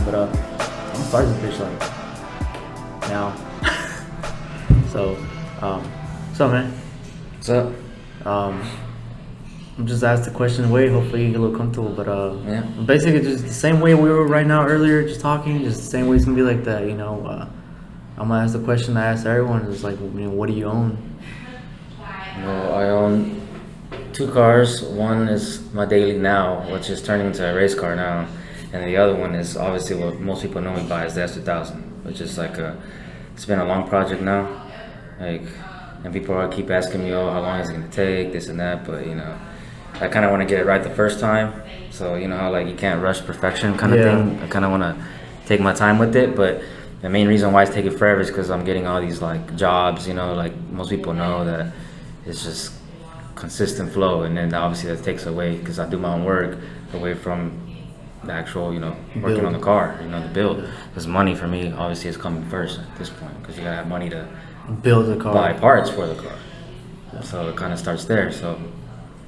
but I'm starting this bitch like now. So, what's up, man? What's up? I'm just asked the question way. Hopefully you get a little comfortable, but Yeah. basically just the same way we were right now earlier, just talking, just the same way it's gonna be like that. I'm gonna ask the question I asked everyone. It's like, what do you own? Well, I own 2 cars. One is my daily now, which is turning into a race car now, and the other one is obviously what most people know me by is the S2000, which is like it's been a long project now, and people keep asking me, oh, how long is it gonna take, this and that, but I kind of want to get it right the first time, so how like you can't rush perfection kind of thing. I kind of want to take my time with it, but the main reason why it's taking forever is because I'm getting all these like jobs, like most people know that it's just consistent flow, and then obviously that takes away, because I do my own work, away from the actual, working on the car, the build. Because money for me obviously is coming first at this point, because you gotta have money to build the car, buy parts for the car. So it kind of starts there. So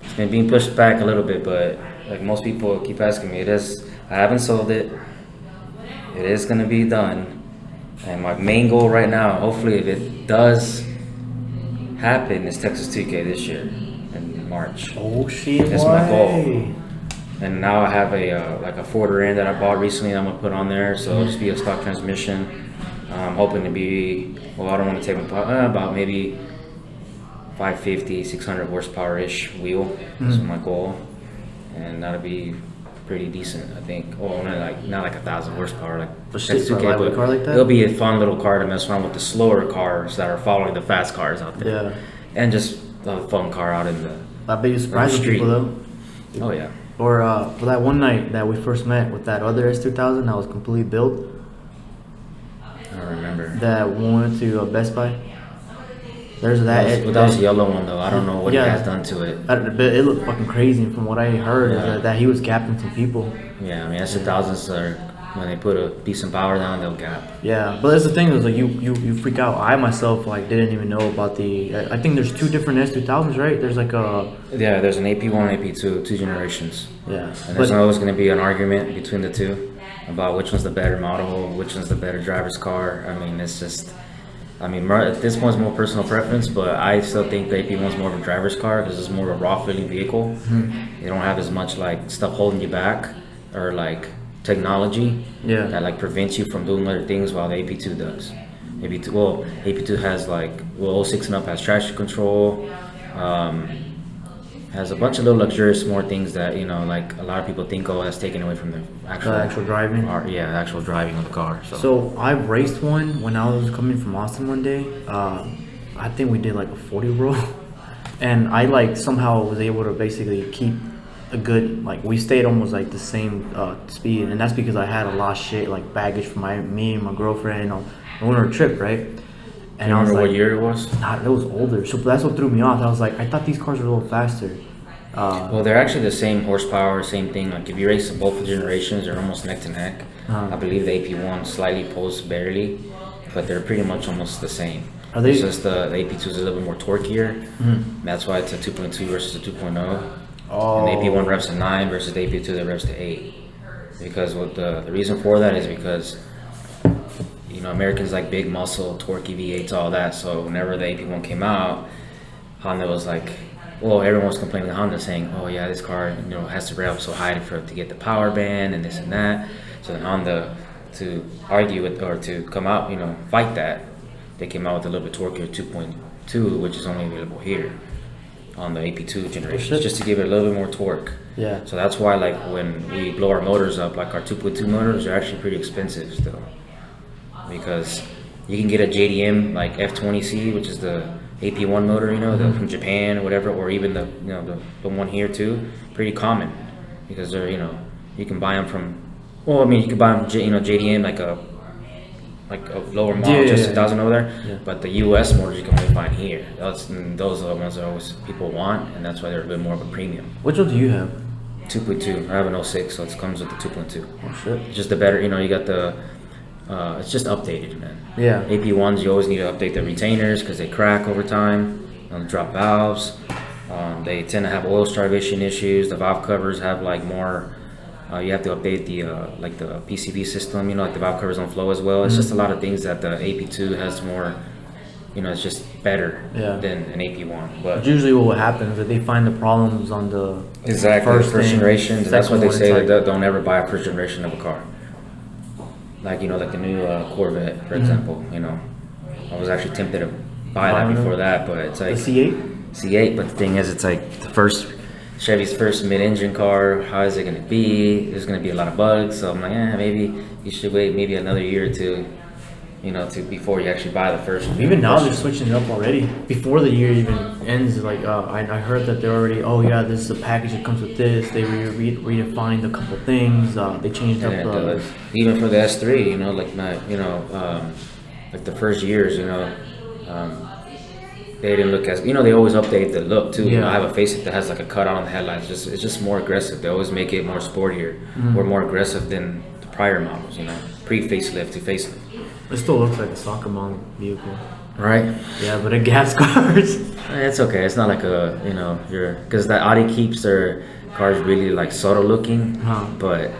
it's been being pushed back a little bit, but like most people keep asking me, I haven't sold it. It is gonna be done, and my main goal right now, hopefully if it does happen, is Texas 2K this year in March. Oh shit! That's my goal. And now I have a Ford Ram that I bought recently that I'm gonna put on there, so it'll just be a stock transmission. I'm hoping to be, I don't want to take about maybe 550, 600 horsepower-ish wheel. That's my goal, and that'll be pretty decent, I think. Oh, not like 1,000 horsepower, like Texas 2K, but car like that? It'll be a fun little car to mess around with the slower cars that are following the fast cars out there. Yeah. And just a fun car out in the I bet you surprised people though. Oh yeah. Or for that one night that we first met with that other S2000 that was completely built. I don't remember. That we went to Best Buy. There's that. That was the yellow one though. I don't know what he has done to it. It looked fucking crazy. And from what I heard, is that he was gapping some people. Yeah, I mean S2000s are, when they put a decent power down, they'll gap. Yeah, but that's the thing is like you freak out. I myself like didn't even know about I think there's 2 different S2000s, right? There's like there's an AP1 and AP2, 2 generations. Yeah. And there's always going to be an argument between the two about which one's the better model, which one's the better driver's car. I mean, it's just, at this point it's more personal preference, but I still think the AP1's more of a driver's car because it's more of a raw feeling vehicle. Mm-hmm. You don't have as much like stuff holding you back or like technology that like prevents you from doing other things, while the AP2 does. AP2 has like 06 and up has traction control, has a bunch of little luxurious more things that like a lot of people think that's taken away from the actual driving. The actual driving of the car. So I raced one when I was coming from Austin one day. I think we did like a 40 roll, and I like somehow was able to basically keep a good, like we stayed almost like the same speed, and that's because I had a lot of shit like baggage from me and my girlfriend on a trip, right? And I was like, what year it was? It was older, so that's what threw me off. I was like, I thought these cars were a little faster. Well, they're actually the same horsepower, same thing. Like if you race both generations, they're almost neck to neck. I believe the AP1 slightly pulls barely, but they're pretty much almost the same. It's just the AP2 is a little bit more torqueier. Mm-hmm. That's why it's a 2.2 versus a 2.0. Oh. And the AP1 revs to 9 versus the AP2 that revs to 8. Because what the reason for that is because Americans like big muscle, torquey V8s, all that. So whenever the AP1 came out, Honda was like, everyone was complaining to Honda saying, oh yeah, this car has to rev so high to get the power band and this and that. So then Honda, to argue with or to come out, fight that, they came out with a little bit torqueier 2.2, which is only available here on the AP2 generation, just to give it a little bit more torque. Yeah. So that's why like when we blow our motors up, like our 2.2 motors are actually pretty expensive still, because you can get a JDM like F20C, which is the AP1 motor, from Japan or whatever, or even the one here too, pretty common, because they're you can buy them from, you can buy them JDM like a lower model, just 1,000 over there. Yeah. But the US motors you can only find here. Those are the ones that always people want, and that's why they're a bit more of a premium. Which one do you have? 2.2. I have an 06, so it comes with the 2.2. Oh shit. It's just the better, you got the, it's just updated, man. Yeah. AP1s, you always need to update the retainers because they crack over time, drop valves. They tend to have oil starvation issues. The valve covers have like more You have to update the like the PCV system, like the valve covers don't flow as well. It's just a lot of things that the AP2 has more, it's just better than an AP1. But usually what happens is they find the problems on the first generation. That's what they say, that don't ever buy a first generation of a car. Like, like the new Corvette, for example, I was actually tempted to buy that before that, but it's like... The C8? C8, but the thing is, it's like Chevy's first mid-engine car. How is it going to be? There's going to be a lot of bugs, so I'm like, maybe you should wait maybe another year or two, before you actually buy the first. Even now they're switching it up already. Before the year even ends, like I heard that they're already, this is a package that comes with this. They redefined a couple things. They changed up the... Even for the S3, like the first years, they didn't look as, they always update the look too. I have a facelift that has like a cutout on the headlights. It's just more aggressive. They always make it more sportier or more aggressive than the prior models, pre-facelift to facelift. It still looks like a soccer mom vehicle. Right? Yeah, but in gas cars. It's okay. It's not like because the Audi keeps their cars really like subtle looking, but,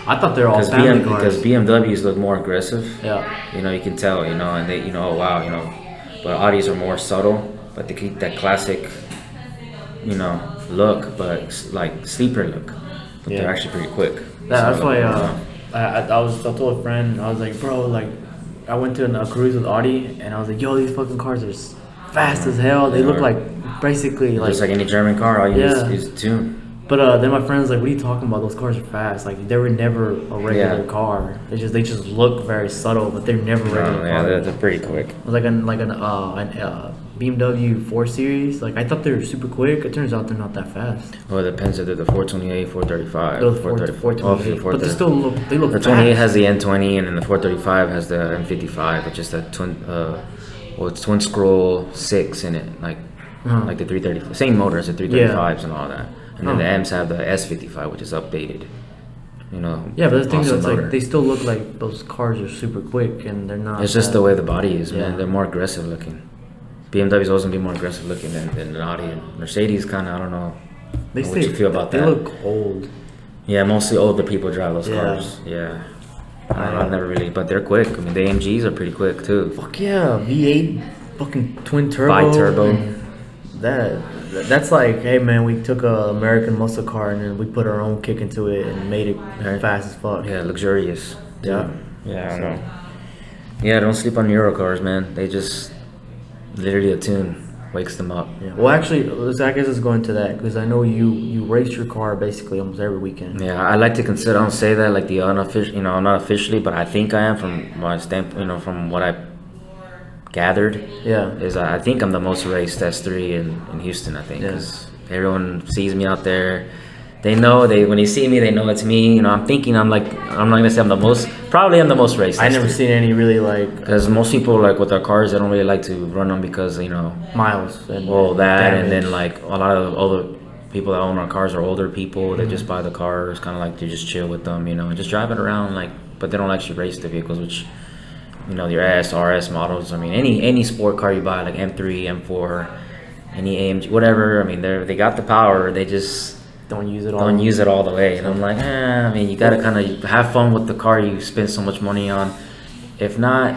I thought they were all family cars. Because BMWs look more aggressive. Yeah. You can tell, and they, oh wow, but Audis are more subtle, but they keep that classic, look, but like sleeper look. But they're actually pretty quick. That's why I told a friend, I was like, bro, like, I went to a cruise with Audi, and I was like, yo, these fucking cars are fast as hell. They look like basically like just like any German car. All you use a tune. But then my friend's like, what are you talking about? Those cars are fast. Like, they were never a regular car. They just look very subtle, but they're never regular cars. Yeah, they're pretty quick. It was like an BMW 4 Series. Like, I thought they were super quick. It turns out they're not that fast. Well, it depends if they're the 428, 435. The 428. But they still look fast. The 28 has the N20, and then the 435 has the M55, which is that it's twin scroll 6 in it, like the 330. Same motor as the 335s and all that. And then the M's have the S55, which is updated. Yeah, but the thing is, like, they still look like those cars are super quick, and they're not. It's just the way the body is, man. They're more aggressive looking. BMW's always gonna be more aggressive looking than an Audi. And Mercedes, kind of, I don't know. What you feel about that? They look old. Yeah, mostly older people drive those cars. Yeah. I've never really, but they're quick. I mean, the AMGs are pretty quick too. Fuck yeah, V8, fucking twin turbo. Bi-turbo. That's like, hey man, we took a American muscle car and then we put our own kick into it and made it fast as fuck. Yeah, luxurious. Yeah. Yeah, I don't know. Yeah, don't sleep on Euro cars, man. They just literally a tune wakes them up. Yeah. Well, actually, I guess let's go into that because I know you race your car basically almost every weekend. Yeah, I like to consider. I don't say that like the unofficial, not officially, but I think I am from my standpoint. From what I gathered, is I think I'm the most raced S3 in Houston. I think because everyone sees me out there. They know when they see me, they know it's me. I'm thinking I'm not gonna say I'm the most raced. I never seen any really like because most people like with their cars, they don't really like to run them because miles and damage. And then like a lot of older people that own our cars are older people. They just buy the cars, kind of like to just chill with them, and just drive it around but they don't actually race the vehicles, which. Your S, RS models. I mean, any sport car you buy, like M3, M4, any AMG, whatever. I mean, they got the power. They just don't use it all the way. And I'm like, I mean, you gotta kind of have fun with the car you spend so much money on. If not,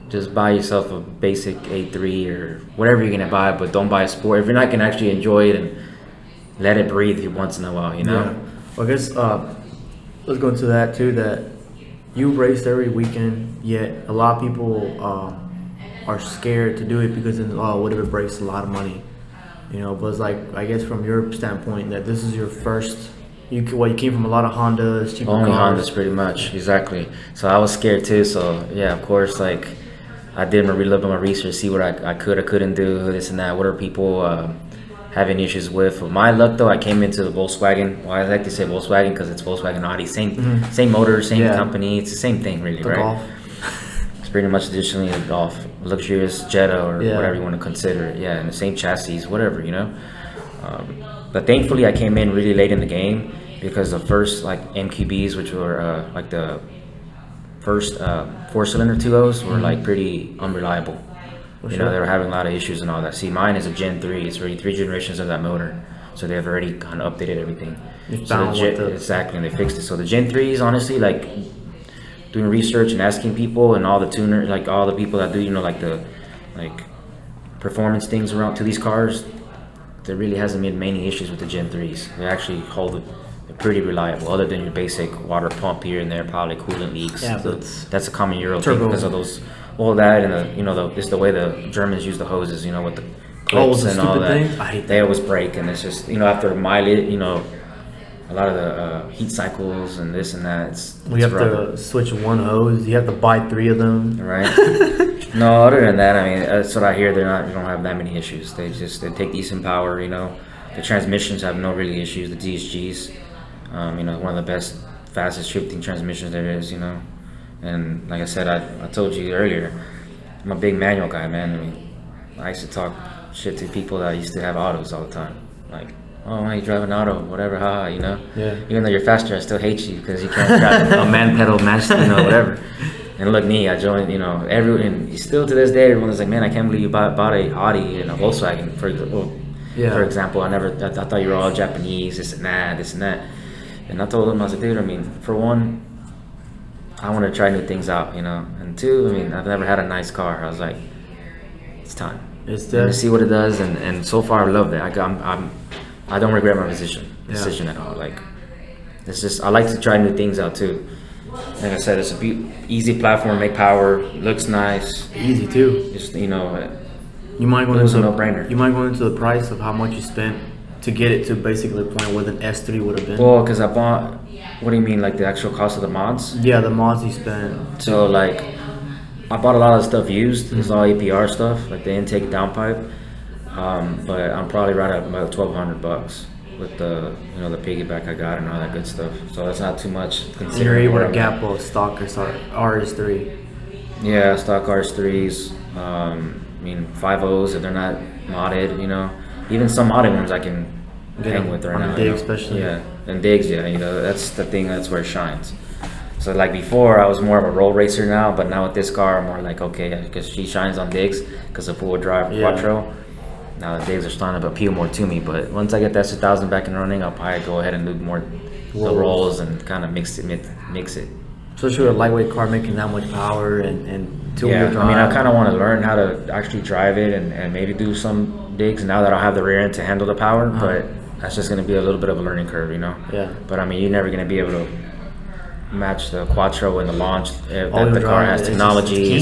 just buy yourself a basic A3 or whatever you're gonna buy, but don't buy a sport if you're not gonna actually enjoy it and let it breathe once in a while. Yeah. Well, I guess let's go into that too. That you race every weekend, yet a lot of people are scared to do it because what if it breaks? A lot of money, But it's like, I guess from your standpoint, that this is your first. You came from a lot of Hondas, cheaper only cars. Hondas, pretty much, exactly. So I was scared too. So yeah, of course, like I did a little bit of my research, see what I couldn't do, this and that. What are people having issues with? For my luck though, I came into the Volkswagen. Well, I like to say Volkswagen because it's Volkswagen Audi, same motor, same company. It's the same thing, really, right? Golf. It's pretty much additionally a Golf, luxurious Jetta or whatever you want to consider it. Yeah, and the same chassis, whatever, But thankfully, I came in really late in the game because the first like MQBs, which were like the first 4-cylinder 2.0s, were like pretty unreliable. They were having a lot of issues and all that. See, mine is a Gen 3. It's already 3 generations of that motor, so they've already kind of updated everything. Exactly, and they fixed it. So the Gen 3s, honestly, like doing research and asking people and all the tuners, like all the people that do, like the like performance things around to these cars, there really hasn't been many issues with the Gen 3s. They actually hold it. They're pretty reliable, other than your basic water pump here and there, probably coolant leaks. Yeah, so that's a common Euro thing because of those. All that and it's the way the Germans use the hoses, with the clips and all that. Thing? I hate that. They always break, and it's just after mileage, a lot of the heat cycles and this and that. It's have to switch one hose. You have to buy 3 of them. Right. No, other than that, I mean, that's what I hear. You don't have that many issues. They take decent power. The transmissions have no really issues. The DSGs, one of the best, fastest shifting transmissions there is. And like I said, I told you earlier, I'm a big manual guy, man. I mean, I used to talk shit to people that used to have autos all the time. Like, oh, why you drive an auto? Whatever, haha, Yeah. Even though you're faster, I still hate you because you can't drive a man pedal, whatever. And look, me, I joined, and still to this day, everyone's like, man, I can't believe you bought a Audi and a Volkswagen, for example. I thought you were all Japanese, this and that. And I told them, I was like, dude, I mean, for one, I want to try new things out, and 2, I mean, I've never had a nice car. I was like, it's time. It's to see what it does, and so far I love that. I don't regret my decision at all. Like, it's just, I like to try new things out too. Like I said, it's a easy platform, make power, looks nice, easy too. Just you might go into no-brainer. You might go into the price of how much you spent to get it to basically the point where an S3 would have been. Well, because I bought. What do you mean, like the actual cost of the mods? Yeah, the mods you spent. So like, I bought a lot of stuff used. It's all APR stuff, like the intake downpipe. But I'm probably right at about $1,200 with the the piggyback I got and all that good stuff. So that's not too much. Considering you're able to gap both stock or RS3. Yeah, stock RS3s. I mean 5.0s if they're not modded. Even some modded ones I can hang with right now. Dig especially. Yeah, and digs. Yeah, that's the thing. That's where it shines. So like before, I was more of a roll racer now, but now with this car, I'm more like okay, because she shines on digs because of four-wheel drive quattro. Now the digs are starting to appeal more to me, but once I get that 1000 back and running, I'll probably go ahead and do more the rolls and kind of mix it. Especially with a lightweight car making that much power and two-wheel drive. I mean, I kind of want to learn how to actually drive it and maybe do some digs now that I'll have the rear end to handle the power, but that's just going to be a little bit of a learning curve, Yeah. But I mean, you're never going to be able to match the quattro and the launch that the car has technology.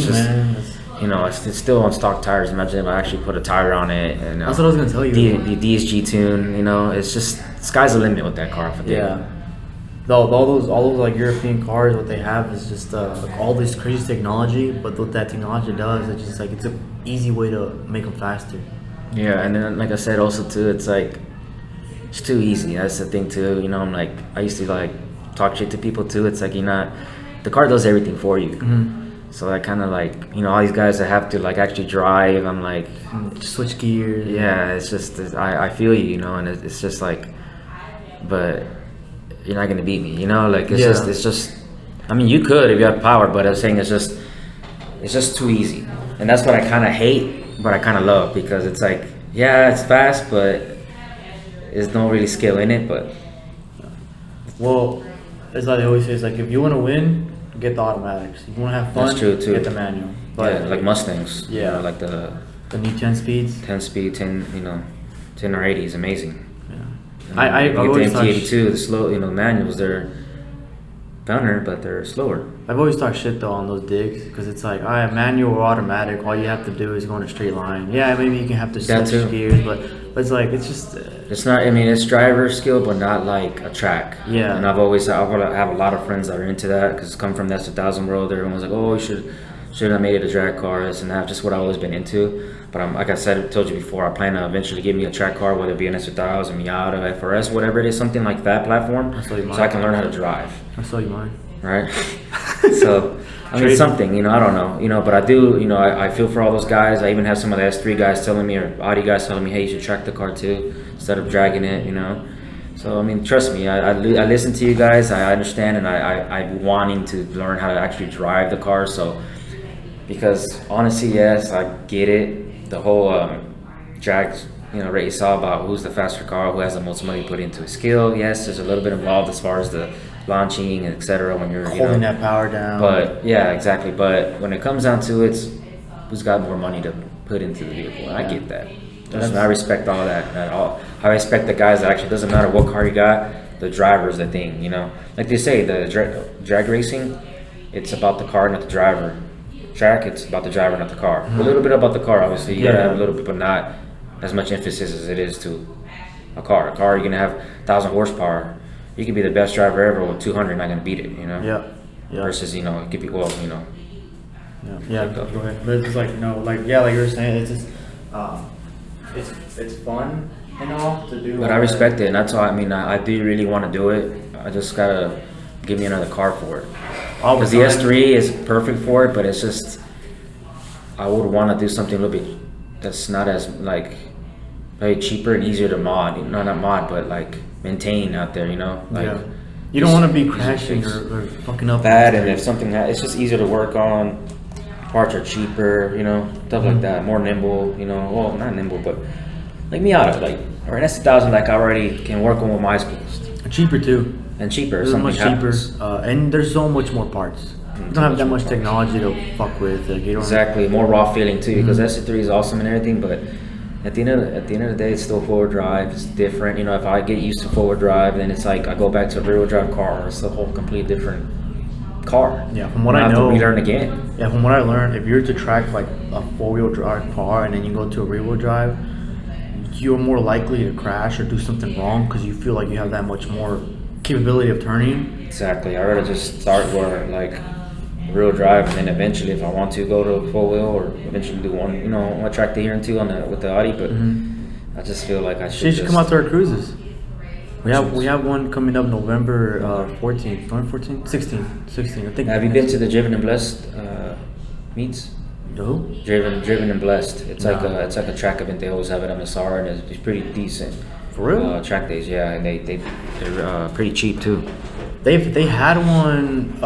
It's it's still on stock tires. Imagine if I actually put a tire on it. And that's what I was gonna tell you. The DSG tune. It's just sky's the limit with that car. All those like European cars, what they have is just like all this crazy technology. But what that technology does, it's just like it's an easy way to make them faster. Yeah, and then like I said, also too, it's like it's too easy. That's the thing too. I'm like I used to like talk shit to people too. It's like the car does everything for you. Mm-hmm. So I kind of like, all these guys that have to like actually drive, I'm like, switch gears. Yeah, it's just, I feel you, and it's just like, but you're not going to beat me, like it's just, I mean, you could if you have power, but I was saying it's just too easy. And that's what I kind of hate, but I kind of love because it's like, yeah, it's fast, but there's no really skill in it, but. Well, it's like they always say, it's like if you want to win, get the automatics. If you want to have fun, that's true too. Get the manual. But like Mustangs. Yeah. Like the new 10 speeds. 10 speed, 10 or 80 is amazing. Yeah. I've always the MT82, the slow, manuals, they're better, but they're slower. I've always talked shit though on those digs because it's like, manual or automatic, all you have to do is go in a straight line. Yeah, maybe you can have to switch gears, but it's like it's just. It's not. I mean, it's driver skill, but not like a track. Yeah. And I have a lot of friends that are into that because come from that 1000 world. Everyone's like, oh, you should have made it a drag car. This and that. Just what I've always been into. But like I said, told you before, I plan to eventually get me a track car, whether it be an S1000, Miata, FRS, whatever it is, something like that platform, so I can learn how to drive. I saw you mine. Right. So. I mean, something, I don't know, but I do, I feel for all those guys. I even have some of the S3 guys telling me, or Audi guys telling me, hey, you should track the car too, instead of dragging it, So, I mean, trust me, I listen to you guys, I understand, and I'm wanting to learn how to actually drive the car, so, because honestly, yes, I get it, the whole drag race all about who's the faster car, who has the most money put into a skill. Yes, there's a little bit involved as far as the launching, etc. When you're holding that power down. But yeah, exactly. But when it comes down to it, it's who's got more money to put into the vehicle. And I get that. I respect all that at all. I respect the guys that actually doesn't matter what car you got. The driver's the thing, Like they say, the drag racing, it's about the car, not the driver. Track, it's about the driver, not the car. A little bit about the car, obviously. You gotta have a little bit, but not as much emphasis as it is to a car. A car, you're gonna have 1,000 horsepower. You could be the best driver ever with 200, not gonna beat it, Yeah. Versus, it could be Yeah. Go ahead. But it's like like you were saying, it's just it's fun and all to do. But I respect it, and that's all. I do really want to do it. I just gotta give me another car for it. Because the S3 is perfect for it, but it's just I would want to do something a little bit that's not as very cheaper and easier to mod. No, not mod, but maintain out there. You don't want to be crashing or fucking up. Bad, and if something it's just easier to work on. Parts are cheaper, stuff like that. More nimble, Well, not nimble, but Miata, or an S2000, I already can work on with my schools. Cheaper too. And cheaper. It's much cheaper, and there's so much more parts. You don't have that much technology to fuck with. Exactly, more raw feeling too. Because S3 is awesome and everything, but at the end of the day, it's still forward drive. It's different. If I get used to forward drive, then it's I go back to a rear wheel drive car. It's a whole complete different car. Yeah, from what I know, have to relearn again. Yeah, from what I learned, if you're to track a 4-wheel drive car and then you go to a rear wheel drive, you're more likely to crash or do something wrong because you feel like you have that much more capability of turning. Exactly. I'd rather just start where real drive, and then eventually, if I want to, go to 4-wheel or eventually do one. I track the here and two with the Audi, but I just feel like I should. She should come out to our cruises. We have one coming up November 14th, 16th, I think. Have you been to the Driven and Blessed meets? No. Driven and Blessed. It's like a track event. They always have it on MSR, and it's pretty decent. For real? Track days, yeah, and they're pretty cheap too. They had one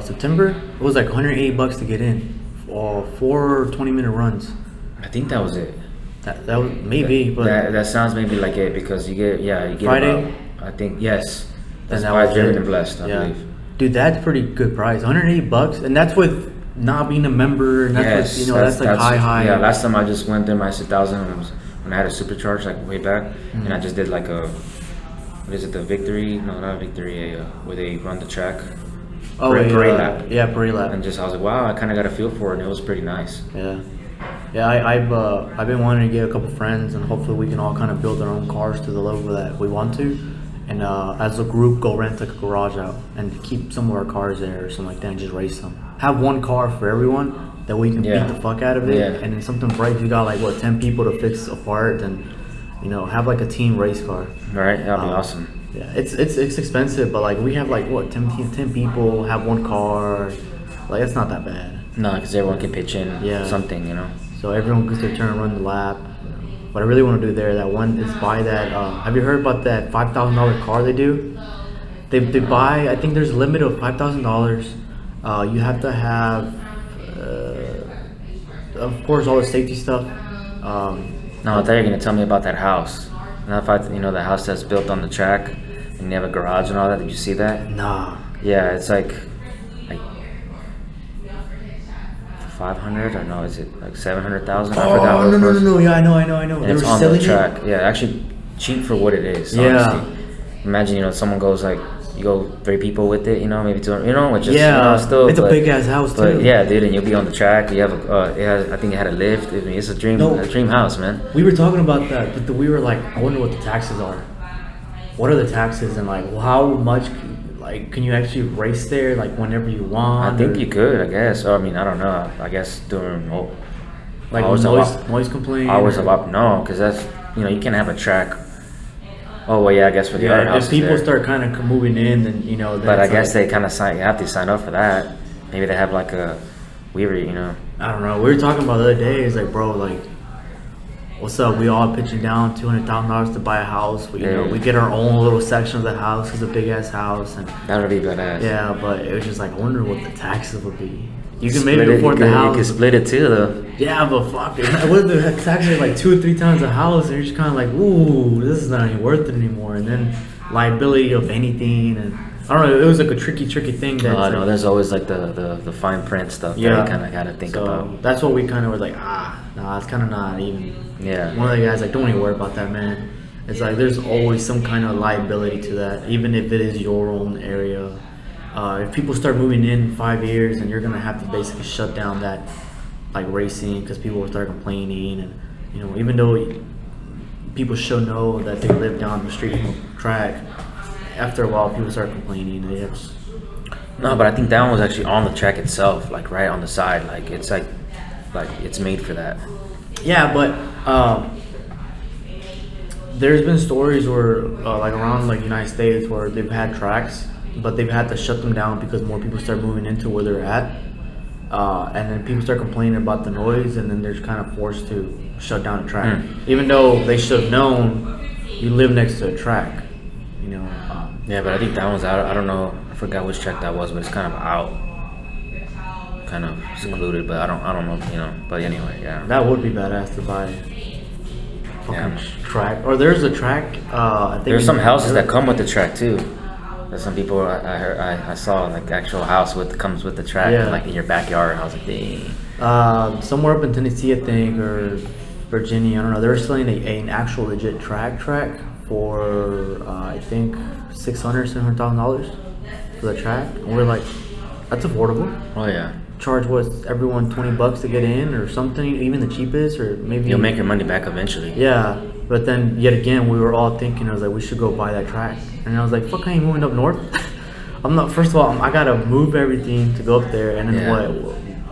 September. It was like $180 to get in, 4 20-minute runs. I think that was it. That was maybe, but that sounds maybe like it because you get Friday. I think yes. That's that why was Driven and Blessed, I believe. Dude, that's pretty good price. $180, and that's with not being a member. And that's with, that's high. Yeah, last time I just went there my 2000 when I had a supercharge way back, and I just did what is it, the Victory? No, not Victory. Where they run the track. Oh, parade lap. Yeah, parade lap. And I was like, wow, I kind of got a feel for it, and it was pretty nice. Yeah. Yeah, I've been wanting to get a couple friends, and hopefully we can all kind of build our own cars to the level that we want to, and as a group go rent a garage out and keep some of our cars there or something like that and just race them. Have one car for everyone that we can beat the fuck out of it, and then something breaks, you got 10 people to fix a part, and have a team race car. Right, that'd be awesome. Yeah, it's expensive, but we have 10 people have one car, it's not that bad. No, because everyone can pitch in something, So everyone gets their turn and run the lap. What I really want to do there, that one is buy that. Have you heard about that $5,000 car they do? They buy. I think there's a limit of $5,000. You have to have, of course, all the safety stuff. No, I thought you were gonna tell me about that house. And the house that's built on the track, and they have a garage and all that. Did you see that? Nah. Yeah, it's like 500 or no? Is it 700,000? Oh no! Yeah, I know. And it's on the track. Yeah, actually cheap for what it is. Yeah. Honestly. Imagine someone goes you go 3 people with it, maybe 200, which is still. It's a big ass house too. But yeah, dude, and you'll be on the track. You have I think it had a lift. I mean, it's a dream house, man. We were talking about that, but we were I wonder what the taxes are. What are the taxes and how much? Can you actually race there whenever you want? I think you could, I guess. I mean, I don't know. I guess during noise complaint. Hours of no, because that's you can't have a track. Oh well, yeah, I guess for the other houses. If people start kind of moving in, then Then but I guess they kind of you have to sign up for that. Maybe they have I don't know. We were talking about the other day. It's bro, what's up? We all pitching down $200,000 to buy a house. But, we get our own little section of the house. It's a big ass house, and that would be badass. Yeah, but it was just like, I wonder what the taxes would be. You can maybe afford the house. You can split it too, though. Yeah, but fuck it. What if the taxes are like 2 or 3 times the house, and you're just kind of like, ooh, this is not even worth it anymore. And then liability of anything, and I don't know. It was like a tricky thing. That no, there's always like the fine print stuff. Yeah, that you kind of gotta think about. That's what we kind of were like. Nah, it's kind of not even. Yeah. One of the guys like, don't even worry about that, man. It's like there's always some kind of liability to that, even if it is your own area. If people start moving in 5 years, and you're gonna have to basically shut down that like racing because people will start complaining, and even though people should know that they live down the street from the track, after a while people start complaining. No, but I think that one was actually on the track itself, like right on the side. Like it's like it's made for that. Yeah, but there's been stories where like around like United States where they've had tracks, but they've had to shut them down because more people start moving into where they're at, and then people start complaining about the noise, and then they're kind of forced to shut down a track, even though they should have known you live next to a track. Yeah, but I think that one's out. I don't know. I forgot which track that was, but it's kind of out, kind of secluded. But I don't know. But anyway, yeah. That would be badass to buy. Track, or there's a track. I think there's some houses that come with the track too. There's some people I saw like actual house comes with the track, like in your backyard. And I was like, dang. Somewhere up in Tennessee, I think, or Virginia. I don't know. They were selling an actual legit track for I think $700,000 for the track. And we're like, that's affordable. Oh yeah. Charge everyone $20 to get in or something, even the cheapest, or maybe you'll make your money back eventually. Yeah, but then yet again, we were all thinking, I was like, we should go buy that track, and I was like, fuck, I ain't moving up north. I'm not. First of all, I gotta move everything to go up there, and then what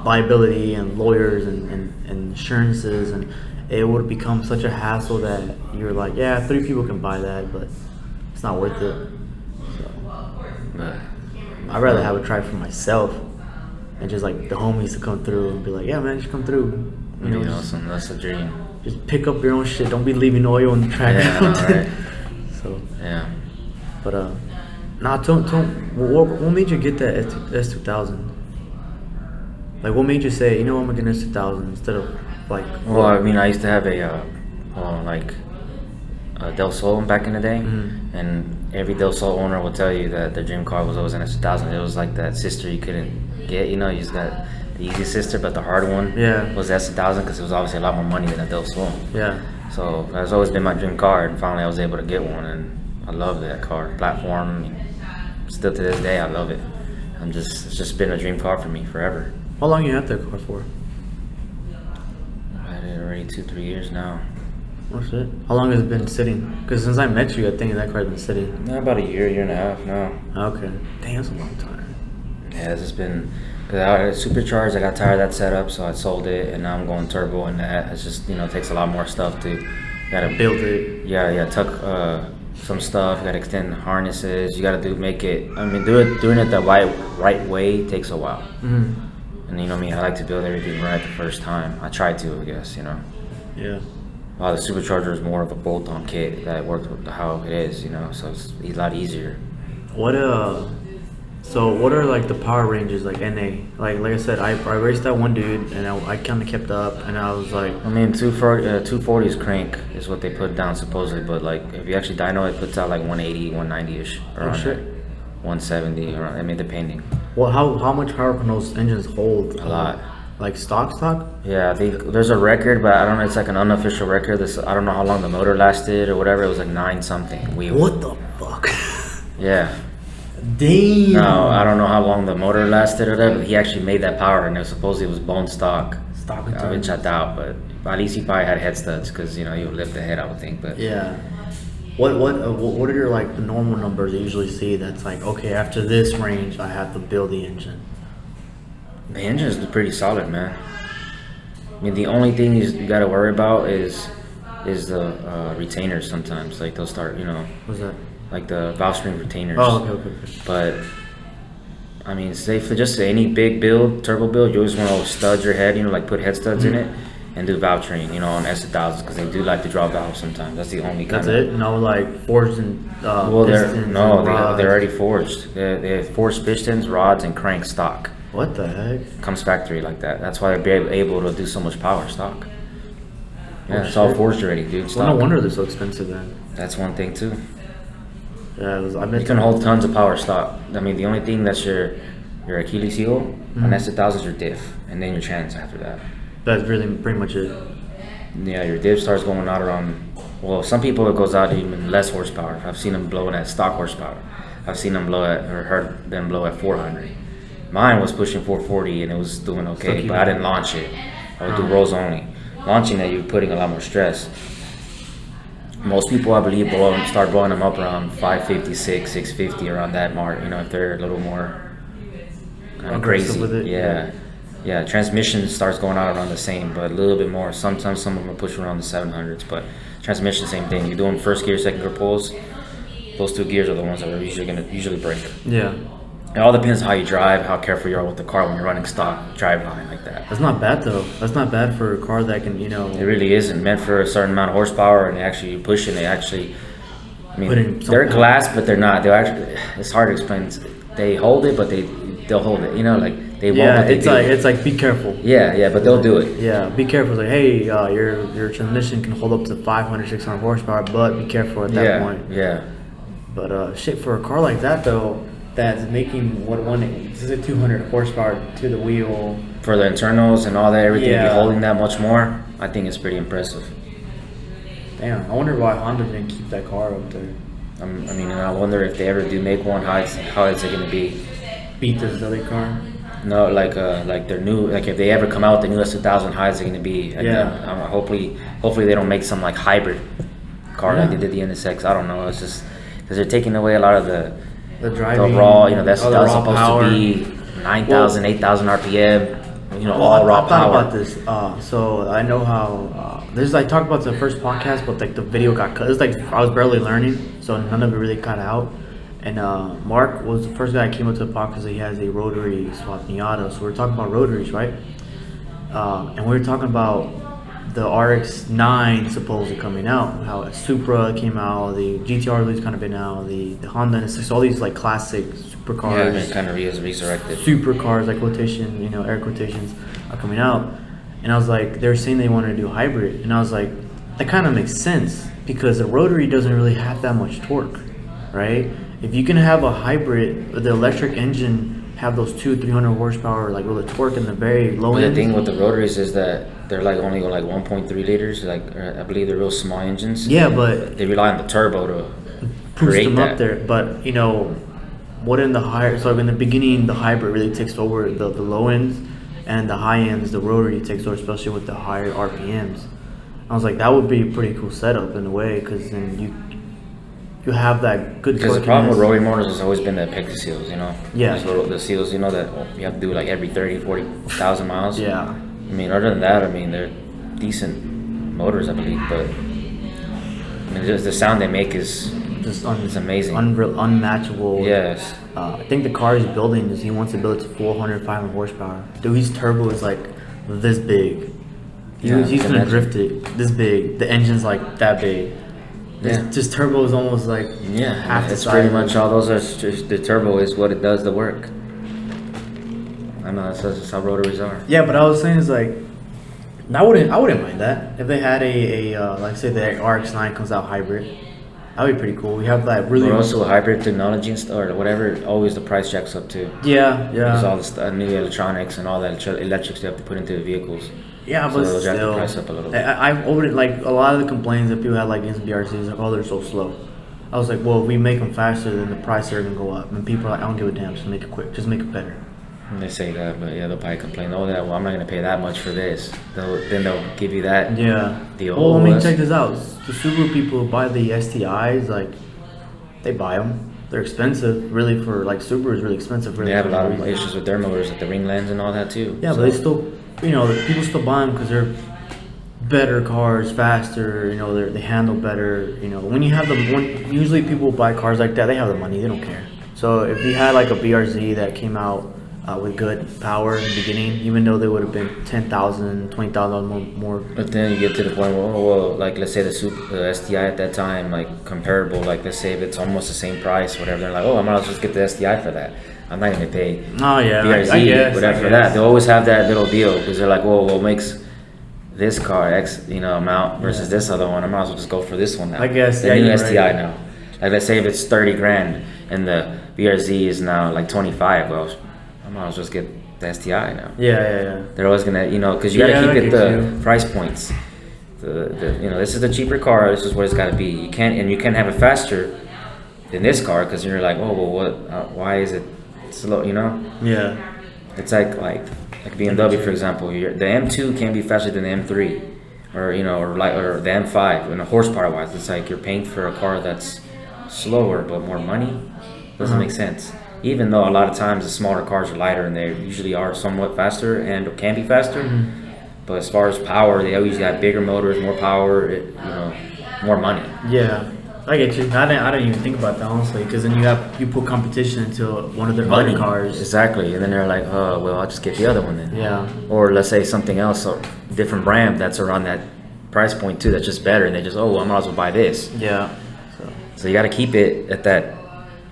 liability and lawyers and insurances, and it would become such a hassle that you're like, yeah, 3 people can buy that, but it's not worth it. So, I'd rather have a track for myself. And just like the homies to come through and be like, yeah, man, just come through. Awesome. That's a dream. Just pick up your own shit. Don't be leaving oil on the track. Yeah, right. So yeah. But what made you get that S2000? Like, what made you say, I'm gonna get an S2000 instead of like? Well, I mean, I used to have a Del Sol back in the day, and every Del Sol owner will tell you that their dream car was always an S2000. It was like that sister you couldn't get, you just got the easy sister, but the hard one was S1000 because it was obviously a lot more money than a Del Sol. Yeah. So that's always been my dream car, and finally I was able to get one, and I love that car platform. Still to this day, I love it. It's just been a dream car for me forever. How long you had that car for? I had it already 2-3 years now. Oh shit! How long has it been sitting? Because since I met you, I think that car's been sitting. About a year and a half now. Okay. Dang, that's a long time. Yeah, it's just been, because I had supercharged, I got tired of that setup, so I sold it, and now I'm going turbo, and that it's just, takes a lot more stuff to, gotta build it. Yeah, tuck some stuff, you gotta extend harnesses, you gotta doing it the right way takes a while. And I like to build everything right the first time. I try to, I guess, Yeah. The supercharger is more of a bolt-on kit that works with how it is, so it's a lot easier. So what are like the power ranges like NA? Like I said, I raced that one dude, and I kind of kept up, and I was like, 240's crank is what they put down supposedly, but like if you actually dyno, it puts out like 180, 190ish around there. 170 around. Depending. Well, how much power can those engines hold? A lot. Like stock? Yeah, I think there's a record, but I don't know. It's like an unofficial record. I don't know how long the motor lasted or whatever. It was like 9 something. What the fuck? Yeah. Damn. No, I don't know how long the motor lasted or whatever, but he actually made that power, and supposedly it was bone stock. Which I doubt, but at least he probably had head studs because you would lift the head, I would think. But yeah. What are your like the normal numbers you usually see? That's like, okay, after this range, I have to build the engine. The engine is pretty solid, man. The only thing you got to worry about is the retainers. Sometimes, like they'll start, What's that? Like the valve spring retainers. Oh, okay. But say for just any big build, turbo build, you always want to stud your head, like put head studs in it. and do valve train, on S1000s because they do like to draw valves sometimes. That's the only kind That's it? No, like forged and pistons they're already forged. They have forged pistons, rods, and crank stock. What the heck? Comes factory like that. That's why they're able to do so much power stock. Yeah, it's shit. all forged already, dude. Well, no wonder they're so expensive then. That's one thing too. Yeah, I bet You can hold tons of power stock. I mean, the only thing that's your Achilles heel on S1000 is your diff, and then your trans after that. That's really pretty much it. Yeah, your diff starts going out around. Well, some people it goes out even less horsepower. I've seen them blowing at stock horsepower. I've seen them heard them blow at 400. Mine was pushing 440 and it was doing okay, but I didn't launch it. I would do rolls only. Launching that, you're putting a lot more stress. Most people, I believe, start blowing them up around 556, 650, around that mark. If they're a little more kind of crazy with it. Yeah. Transmission starts going out around the same, but a little bit more. Sometimes some of them are pushing around the 700s, but transmission, same thing. You're doing first gear, second gear pulls. Those two gears are the ones that are usually break. Yeah. It all depends how you drive, how careful you are with the car when you're running stock drive line like that. That's not bad though. That's not bad for a car that can, It really isn't meant for a certain amount of horsepower, and they actually push it. I mean, they're glass, but they're not. They're actually. It's hard to explain. They hold it, but they'll hold it. Like they won't. Yeah, it's like be careful. Yeah, but they'll do it. Yeah, be careful. Like, hey, your transmission can hold up to 500, 600 horsepower, but be careful at that point. Yeah. But shit, for a car like that though, that's making this is a 200 horsepower to the wheel. For the internals and all that, everything, be holding that much more, I think it's pretty impressive. Damn, I wonder why Honda didn't keep that car up there. And I wonder if they ever do make one, how is it going to be? Beat this other car? No, like their new, like if they ever come out with the new S1000, how is it going to be? Hopefully they don't make some like hybrid car like they did the NSX. I don't know. It's just because they're taking away a lot of the driving, the raw, that's supposed power. to be 9,000, 8,000 RPM, all raw I thought power. about this. So I know how I talked about the first podcast, but like the video got cut. It's like I was barely learning, so none of it really cut out. And Mark was the first guy that came up to the podcast. He has a rotary swap Miata, so we were talking about rotaries, right? And we were talking about the RX-9 supposedly coming out, how Supra came out, the GTR has kind of been out, the Honda NSX, all these like classic supercars. Yeah, been kind of resurrected. Supercars, like quotation, air quotations, are coming out. And I was like, they're saying they wanted to do hybrid, and I was like, that kind of makes sense because the rotary doesn't really have that much torque, right? If you can have a hybrid, the electric engine have those 200-300 horsepower like really torque in the very low end. The thing with the rotaries is that they're like only like 1.3 liters. Like I believe they're real small engines. Yeah, but they rely on the turbo to boost them up there. But what in the higher? So in the beginning, the hybrid really takes over the low ends, and the high ends, the rotary takes over, especially with the higher RPMs. I was like, that would be a pretty cool setup in a way, because then you have that good. Because the problem with rotary motors has always been the epoxy seals, Yeah. The seals, that you have to do like every 30, 40,000 miles. Yeah. I mean, other than that, they're decent motors, I believe, but just the sound they make is just it's amazing. Unmatchable. Yes. I think the car he's building he wants to build it to 400, 500 horsepower. Dude, his turbo is like this big. He's gonna drift it this big. The engine's like that big. This turbo is almost like half the size. Pretty much all those are just the turbo is what it does the work. I know that's just how rotaries are. Yeah, but I was saying is like, I wouldn't mind that if they had a like say the RX-9 comes out hybrid. That'd be pretty cool. We have that really. But also hybrid technology and stuff or whatever. Always the price jacks up too. Yeah. Because all the new electronics and all that electrics they have to put into the vehicles. Yeah, but so still, the price up a little bit. I over like a lot of the complaints that people had like against BRCs, like, oh, they're so slow. I was like, well, if we make them faster, then the price are gonna go up, and people are like, I don't give a damn, just make it quick, just make it better. And they say that, but they'll probably complain. Oh, I'm not gonna pay that much for this. Then they'll give you that. Yeah. Deal. Well, I mean, check this out. The Subaru people who buy the STIs, like, they buy them. They're expensive, really. For like Subaru is really expensive. Really, they have a lot of issues with their motors, like the ringlands and all that too. Yeah, so. But they still, people still buy them because they're better cars, faster. They handle better. When you have usually people buy cars like that, they have the money, they don't care. So if you had like a BRZ that came out with good power in the beginning, even though they would have been $10,000, $20,000 more. But then you get to the point where, like let's say the STI at that time, like comparable, like let's say if it's almost the same price, whatever, they're like, oh, I might as well just get the STI for that. I'm not gonna pay BRZ, whatever for that. They always have that little deal because they're like, well, what makes this car X, amount versus this other one? I might as well just go for this one now. I guess the new STI now. Like let's say if it's 30 grand and the BRZ is now like 25, well, I might as well just get the STI now. Yeah. They're always gonna, because you gotta keep it the price points. This is the cheaper car. This is what it's gotta be. You can't have it faster than this car because you're like, oh well, what? Why is it slow? Yeah. It's like BMW, for example. The M2 can't be faster than the M3, or the M5. In a horsepower wise, it's like you're paying for a car that's slower but more money. Doesn't make sense. Even though a lot of times the smaller cars are lighter and they usually are somewhat faster and can be faster, but as far as power, they always got bigger motors, more power, more money. Yeah, I get you. I didn't even think about that honestly, because then you put competition into one of their other cars. Exactly, and then they're like, oh well, I'll just get the other one then. Yeah. Or let's say something else, a different brand that's around that price point too, that's just better, and they just I might as well buy this. Yeah. So you got to keep it at that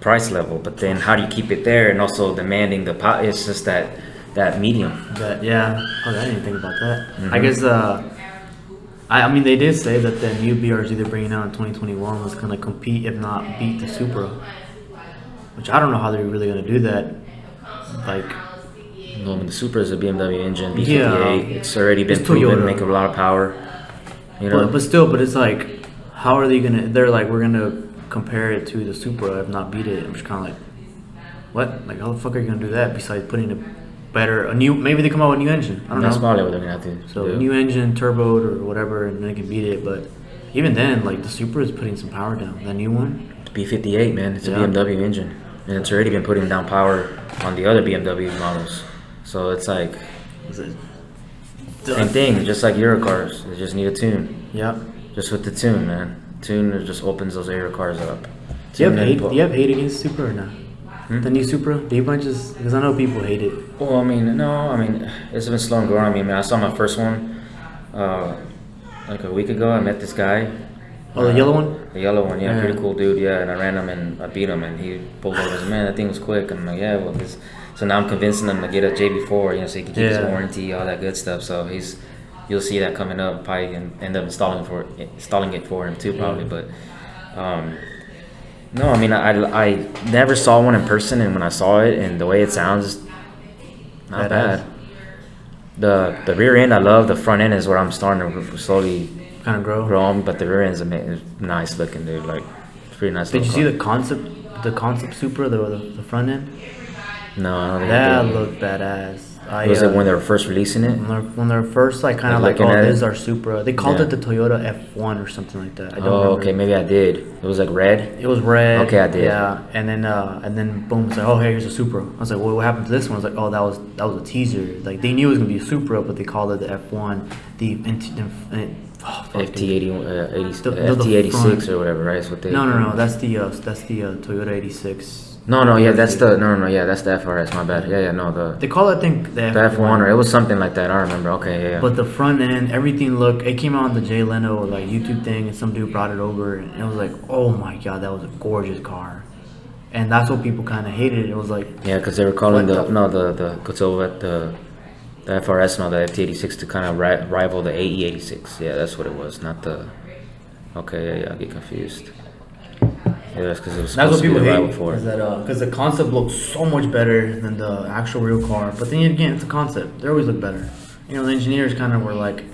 price level, but then how do you keep it there and also demanding the power? It's just that medium. I didn't even think about that. I guess I mean they did say that the new BRZ they're bringing out in 2021 was gonna compete, if not beat, the Supra, which I don't know how they're really gonna do that. Like, the Supra is a BMW engine, B58. It's already been proven to make a lot of power. But it's like, how are they gonna? They're like, we're gonna compare it to the Supra, if not beat it. I'm just kind of like, what? Like, how the fuck are you gonna do that besides putting maybe they come out with a new engine. I don't know. That's probably what they're gonna have to do. So new engine, turboed or whatever, and they can beat it. But even then, like, the Supra is putting some power down. That new one, B58, man, it's a BMW engine, and it's already been putting down power on the other BMW models. So it's like same thing, just like Euro cars. They just need a tune. Yeah. Just with the tune, man. Tune just opens those Euro cars up. Do you have hate against Supra or not? The new Supra? Do you bunches? Because I know people hate it. Well, it's been slow and growing on me. I saw my first one like a week ago. I met this guy. Oh, the yellow one? The yellow one, yeah. Pretty cool dude, yeah. And I ran him and I beat him, and he pulled over and said, man, that thing was quick. And I'm like, yeah, well, this. So now I'm convincing him to get a JB4, so he can keep his warranty, all that good stuff. So you'll see that coming up. Probably end up installing it for him too, probably. But no, I never saw one in person, and when I saw it and the way it sounds, not bad. The rear end I love. The front end is where I'm starting to slowly kind of grow on, but the rear end's nice looking, dude. Like, it's pretty nice. Did you see the concept Supra, the front end? No, I don't think that looked badass. Was it when they were first releasing it? When they're first this is our Supra. They called it the Toyota F1 or something like that. I don't remember. Okay, maybe I did. It was like red? It was red. Okay, I did. Yeah, and then boom, it's like, oh, hey, here's a Supra. I was like, well, what happened to this one? I was like, oh, that was a teaser. Like, they knew it was gonna be a Supra, but they called it the F1. FT86 or whatever, right? That's what they. No. That's the Toyota 86. That's the FRS. My bad. They call it, I think, the F1, or it was something like that. I don't remember. Okay, yeah. But the front end, everything it came out on the Jay Leno YouTube thing, and some dude brought it over, and it was like, oh my god, that was a gorgeous car, and that's what people kind of hated. It was like, yeah, because they were calling the FRS and all the FT86 to kind of rival the AE86. Yeah, that's what it was, not the. Okay, yeah, I get confused. Yeah, that's because it was. That's what people hate. Because the concept looks so much better than the actual real car. But then again, it's a concept. They always look better. The engineers kind of were like,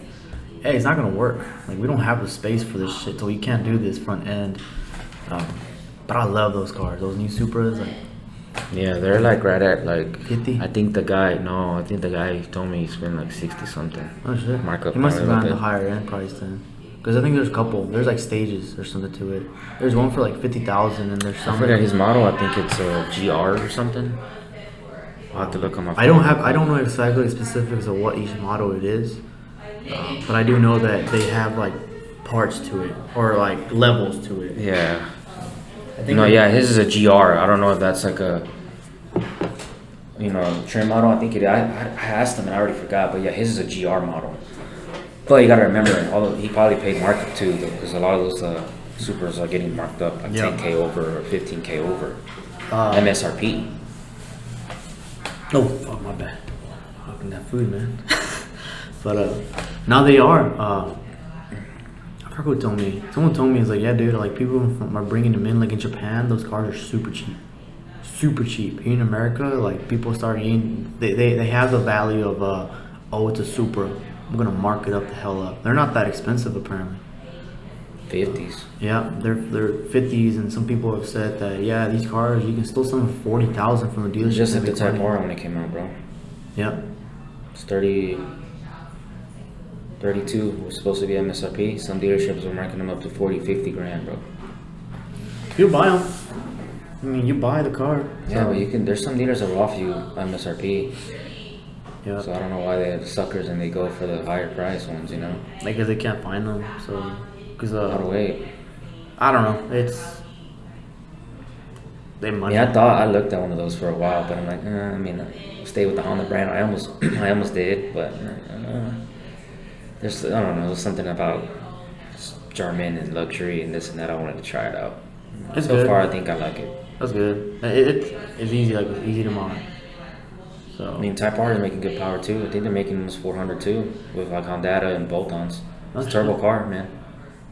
"Hey, it's not gonna work. Like, we don't have the space for this shit, so we can't do this front end." But I love those cars. Those new Supras. Yeah, they're like right at like 50. I think the guy told me he spent like 60 something. Oh shit. Markup. He must have gotten the higher end price then. Because I think there's a couple. There's like stages or something to it. There's one for like 50,000, and there's some. I forgot his model. I think it's a GR or something. I'll have to look on my phone. I don't know exactly the specifics of what each model it is, but I do know that they have like parts to it or like levels to it. Yeah. His is a GR. I don't know if that's like trim model. I think I asked him and I already forgot, but yeah, his is a GR model. But you gotta remember, he probably paid markup too, because a lot of those Supers are getting marked up like 10K over or 15K over MSRP. Oh, fuck, my bad. Fucking that food, man. But now they are. I forgot who told me. Someone told me, it's like, yeah, dude, like people are bringing them in. Like in Japan, those cars are super cheap. Super cheap. Here in America, like people start eating. They have the value of it's a Supra. I'm gonna mark it up the hell up. They're not that expensive apparently. 50s. Yeah, they're 50s, and some people have said that these cars you can still sell them for 40,000 from the dealership. Just at the Type R when it came out, bro. Yeah. It's 32 was supposed to be MSRP. Some dealerships were marking them up to 40, 50 grand, bro. You buy them. I mean, you buy the car. Yeah, but you can. There's some dealers that will offer you MSRP. Yeah. So I don't know why they have suckers and they go for the higher price ones, Like, because they can't find them, so. Cause gotta wait. I don't know. It's they money. Yeah, I looked at one of those for a while, but I'm like, stay with the Honda brand. I almost did, but there's I don't know, there's something about German and luxury and this and that. I wanted to try it out. It's so good. far, I think I like it. That's good. It's easy, like it's easy to mod. So Type R is making good power too. I think they're making almost 400 too with like Honda and bolt-ons. It's a turbo car, man.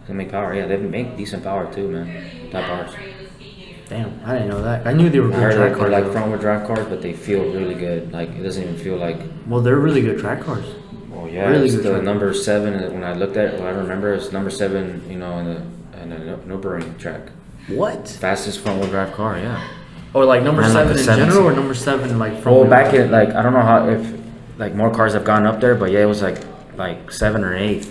They make power, yeah. They make decent power too, man. Type R's. Damn, I didn't know that. I knew they were good track cars. They're like front-wheel drive cars, but they feel really good. Like it doesn't even feel like. Well, they're really good track cars. Well, yeah, really it's the number 7. When I looked at it, what I remember is number 7. In the Nürburgring track. What? Fastest front-wheel drive car, yeah. Or like number 7 in general, or number 7 like front. Well, back in like I don't know how if like more cars have gone up there, but yeah, it was like 7 or 8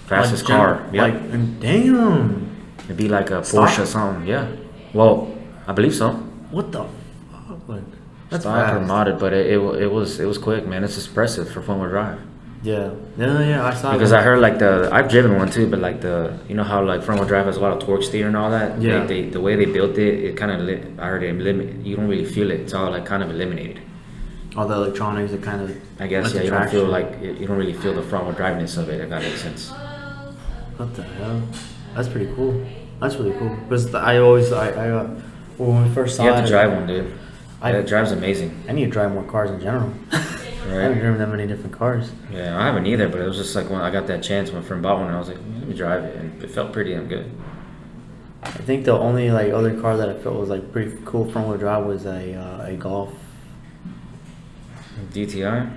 fastest car. Yeah. Like damn. It'd be like a Porsche or something. Yeah. Well, I believe so. What the fuck? Like, that's stock or modded, but it was quick, man. It's impressive for front-wheel drive. Yeah, I saw. Because I heard like I've driven one too, but like how like front-wheel drive has a lot of torque steer and all that. Yeah. The way they built it kind of I heard it you don't really feel it. It's all like kind of eliminated. All the electronics, it kind of. I guess you don't feel like you don't really feel the front-wheel driveness of it. If that makes sense. What the hell? That's pretty cool. That's really cool. Because when we first saw it, you have to drive one, dude. It drives amazing. I need to drive more cars in general. Right. I haven't driven that many different cars. Yeah, I haven't either, but it was just like when I got that chance, my friend bought one, and I was like, let me drive it, and it felt pretty damn good. I think the only like other car that I felt was like pretty cool front wheel drive was a Golf GTI.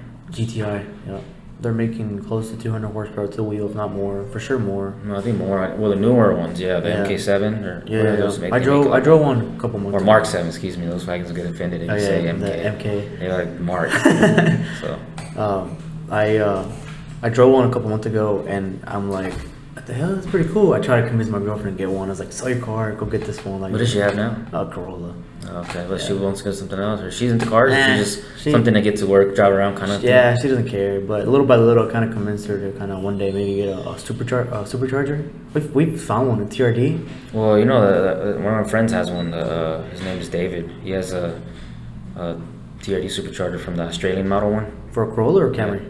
Yeah, they're making close to 200 horsepower to the wheel, if not more. For sure more. No, I think more. Well, the newer ones, the MK7 or those I drove one a couple months. Or Mark 7, excuse me. Those wagons get offended if you say MK. The MK. They're like Mark. So. I drove one a couple months ago, and I'm like, what the hell? That's pretty cool. I tried to convince my girlfriend to get one. I was like, sell your car, go get this one. Like, what does she have now? A Corolla. Okay, but she wants to get something else, or she's into cars, or she's just something to get to work, drive around, kind of thing. Yeah, she doesn't care, but little by little, I kind of convinced her to kind of one day maybe get a supercharger. We found one, a TRD. Well, one of my friends has one. His name is David. He has a TRD supercharger from the Australian model one. For a Corolla or Camry?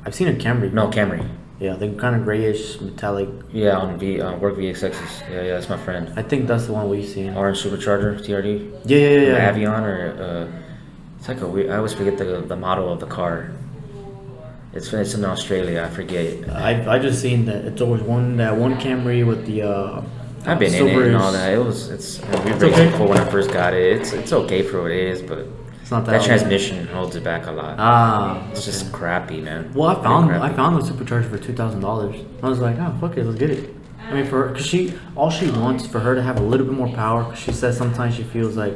I've seen a Camry. No, Camry. Yeah, they're kind of grayish, metallic. Yeah, on work VXXs. Yeah, that's my friend. I think that's the one we've seen. Orange supercharger, TRD. Yeah. Avion or it's like a weird. I always forget the model of the car. It's in Australia. I forget. I just seen that it's always that one Camry with the. I've been in it and all that. It's we raced okay. Before when I first got it. It's okay for what it is, but. It's not that transmission holds it back a lot. It's just crappy, man. Well, I found the supercharger for $2,000. I was like, oh fuck it, let's get it. I mean, because all she wants for her to have a little bit more power. Cause she says sometimes she feels like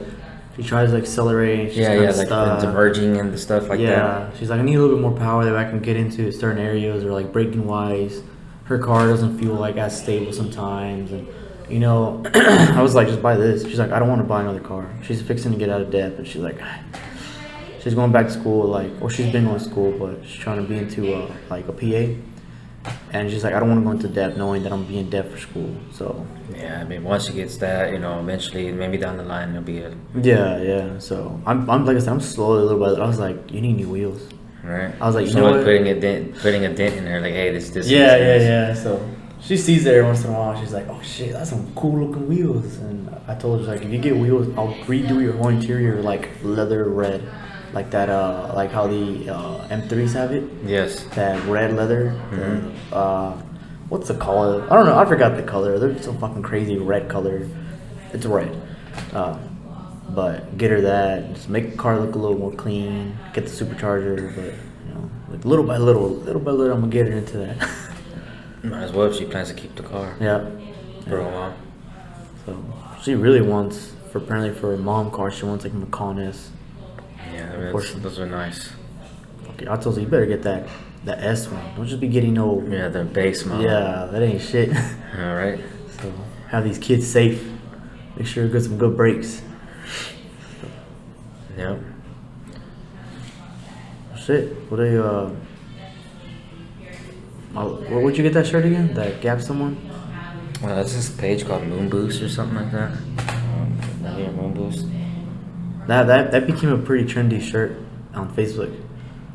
she tries to accelerate. She's like the merging and the stuff like that. Yeah, she's like, I need a little bit more power that I can get into certain areas or like braking wise. Her car doesn't feel like as stable sometimes, and I was like, just buy this. She's like, I don't want to buy another car. She's fixing to get out of debt, but she's like, she's going back to school, or she's been going to school, but she's trying to be into a PA. And she's like, I don't want to go into debt knowing that I'm being debt for school. So Yeah, I mean, once she gets that, eventually, maybe down the line, it'll be a yeah. So I'm like I said, I'm slowly a little bit. I was like, you need new wheels. right. I was like, you So know like what? putting a dent in her, like, hey, this. Yeah. So she sees it every once in a while. She's like, oh shit, that's some cool looking wheels. And I told her, like, if you get wheels, I'll redo your whole interior like leather red, like that. Like how the M3s have it. Yes. That red leather. Mm-hmm. What's the color? I don't know. I forgot the color. They're so fucking crazy red color. It's red. But get her that. Just make the car look a little more clean. Get the supercharger. But like little by little, I'm gonna get her into that. Might as well if she plans to keep the car. Yeah. For a while. So she really wants, apparently for her mom car, she wants like a Macan S. Yeah, those are nice. Okay, I told her you better get that S one. Don't just be getting no. Yeah, the base model. Yeah, that ain't shit. All right. So have these kids safe. Make sure you get some good brakes. Yep. Shit. Where'd you get that shirt again? That Gap someone? Well, that's this page called Moon Boost or something like that. Right here, Moon Boost. That became a pretty trendy shirt on Facebook.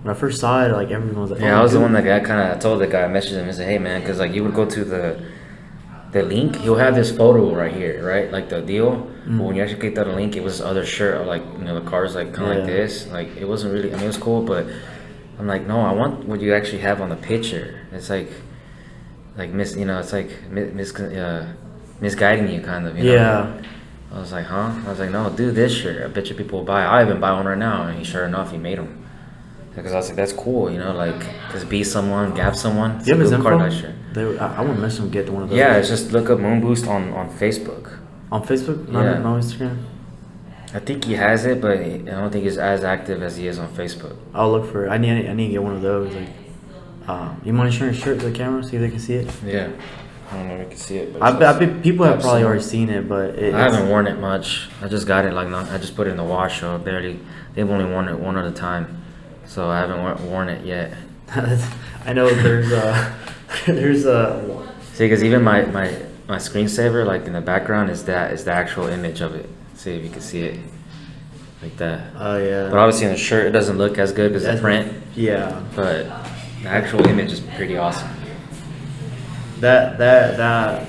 When I first saw it, like everyone was like, Yeah, I was the one that I told the guy, I messaged him and said, hey man, because like you would go to the link, he'll have this photo right here, right? Like the deal. But when you actually clicked on the link, it was this other shirt of like, the car's like kind of like this. Like it wasn't really, I mean, it was cool, but I'm like, no, I want what you actually have on the picture. It's like misguiding you kind of, Yeah. I was like, huh? I was like, no, do this shirt. I bet you people will buy it. I even buy one right now. And sure enough, he made them. Because I was like, that's cool, like, just be someone, gap someone. Do you have his info? Nice shirt. I want to mess him get one of those. Yeah, it's just look up Moon Boost on Facebook. On Facebook? Not on Instagram? I think he has it, but I don't think he's as active as he is on Facebook. I'll look for it. I need to get one of those. Like, you mind showing a shirt to the camera, see if they can see it? Yeah. I don't know if you can see it. But I bet people have probably already seen it, but I haven't worn it much. I just got it I just put it in the wash, so barely. They've only worn it one at a time, so I haven't worn it yet. I know there's See, because even my screensaver, like in the background, is the actual image of it. See if you can see it, like that. Oh yeah. But obviously in the shirt, it doesn't look as good as the print. Yeah. But the actual image is pretty awesome. That's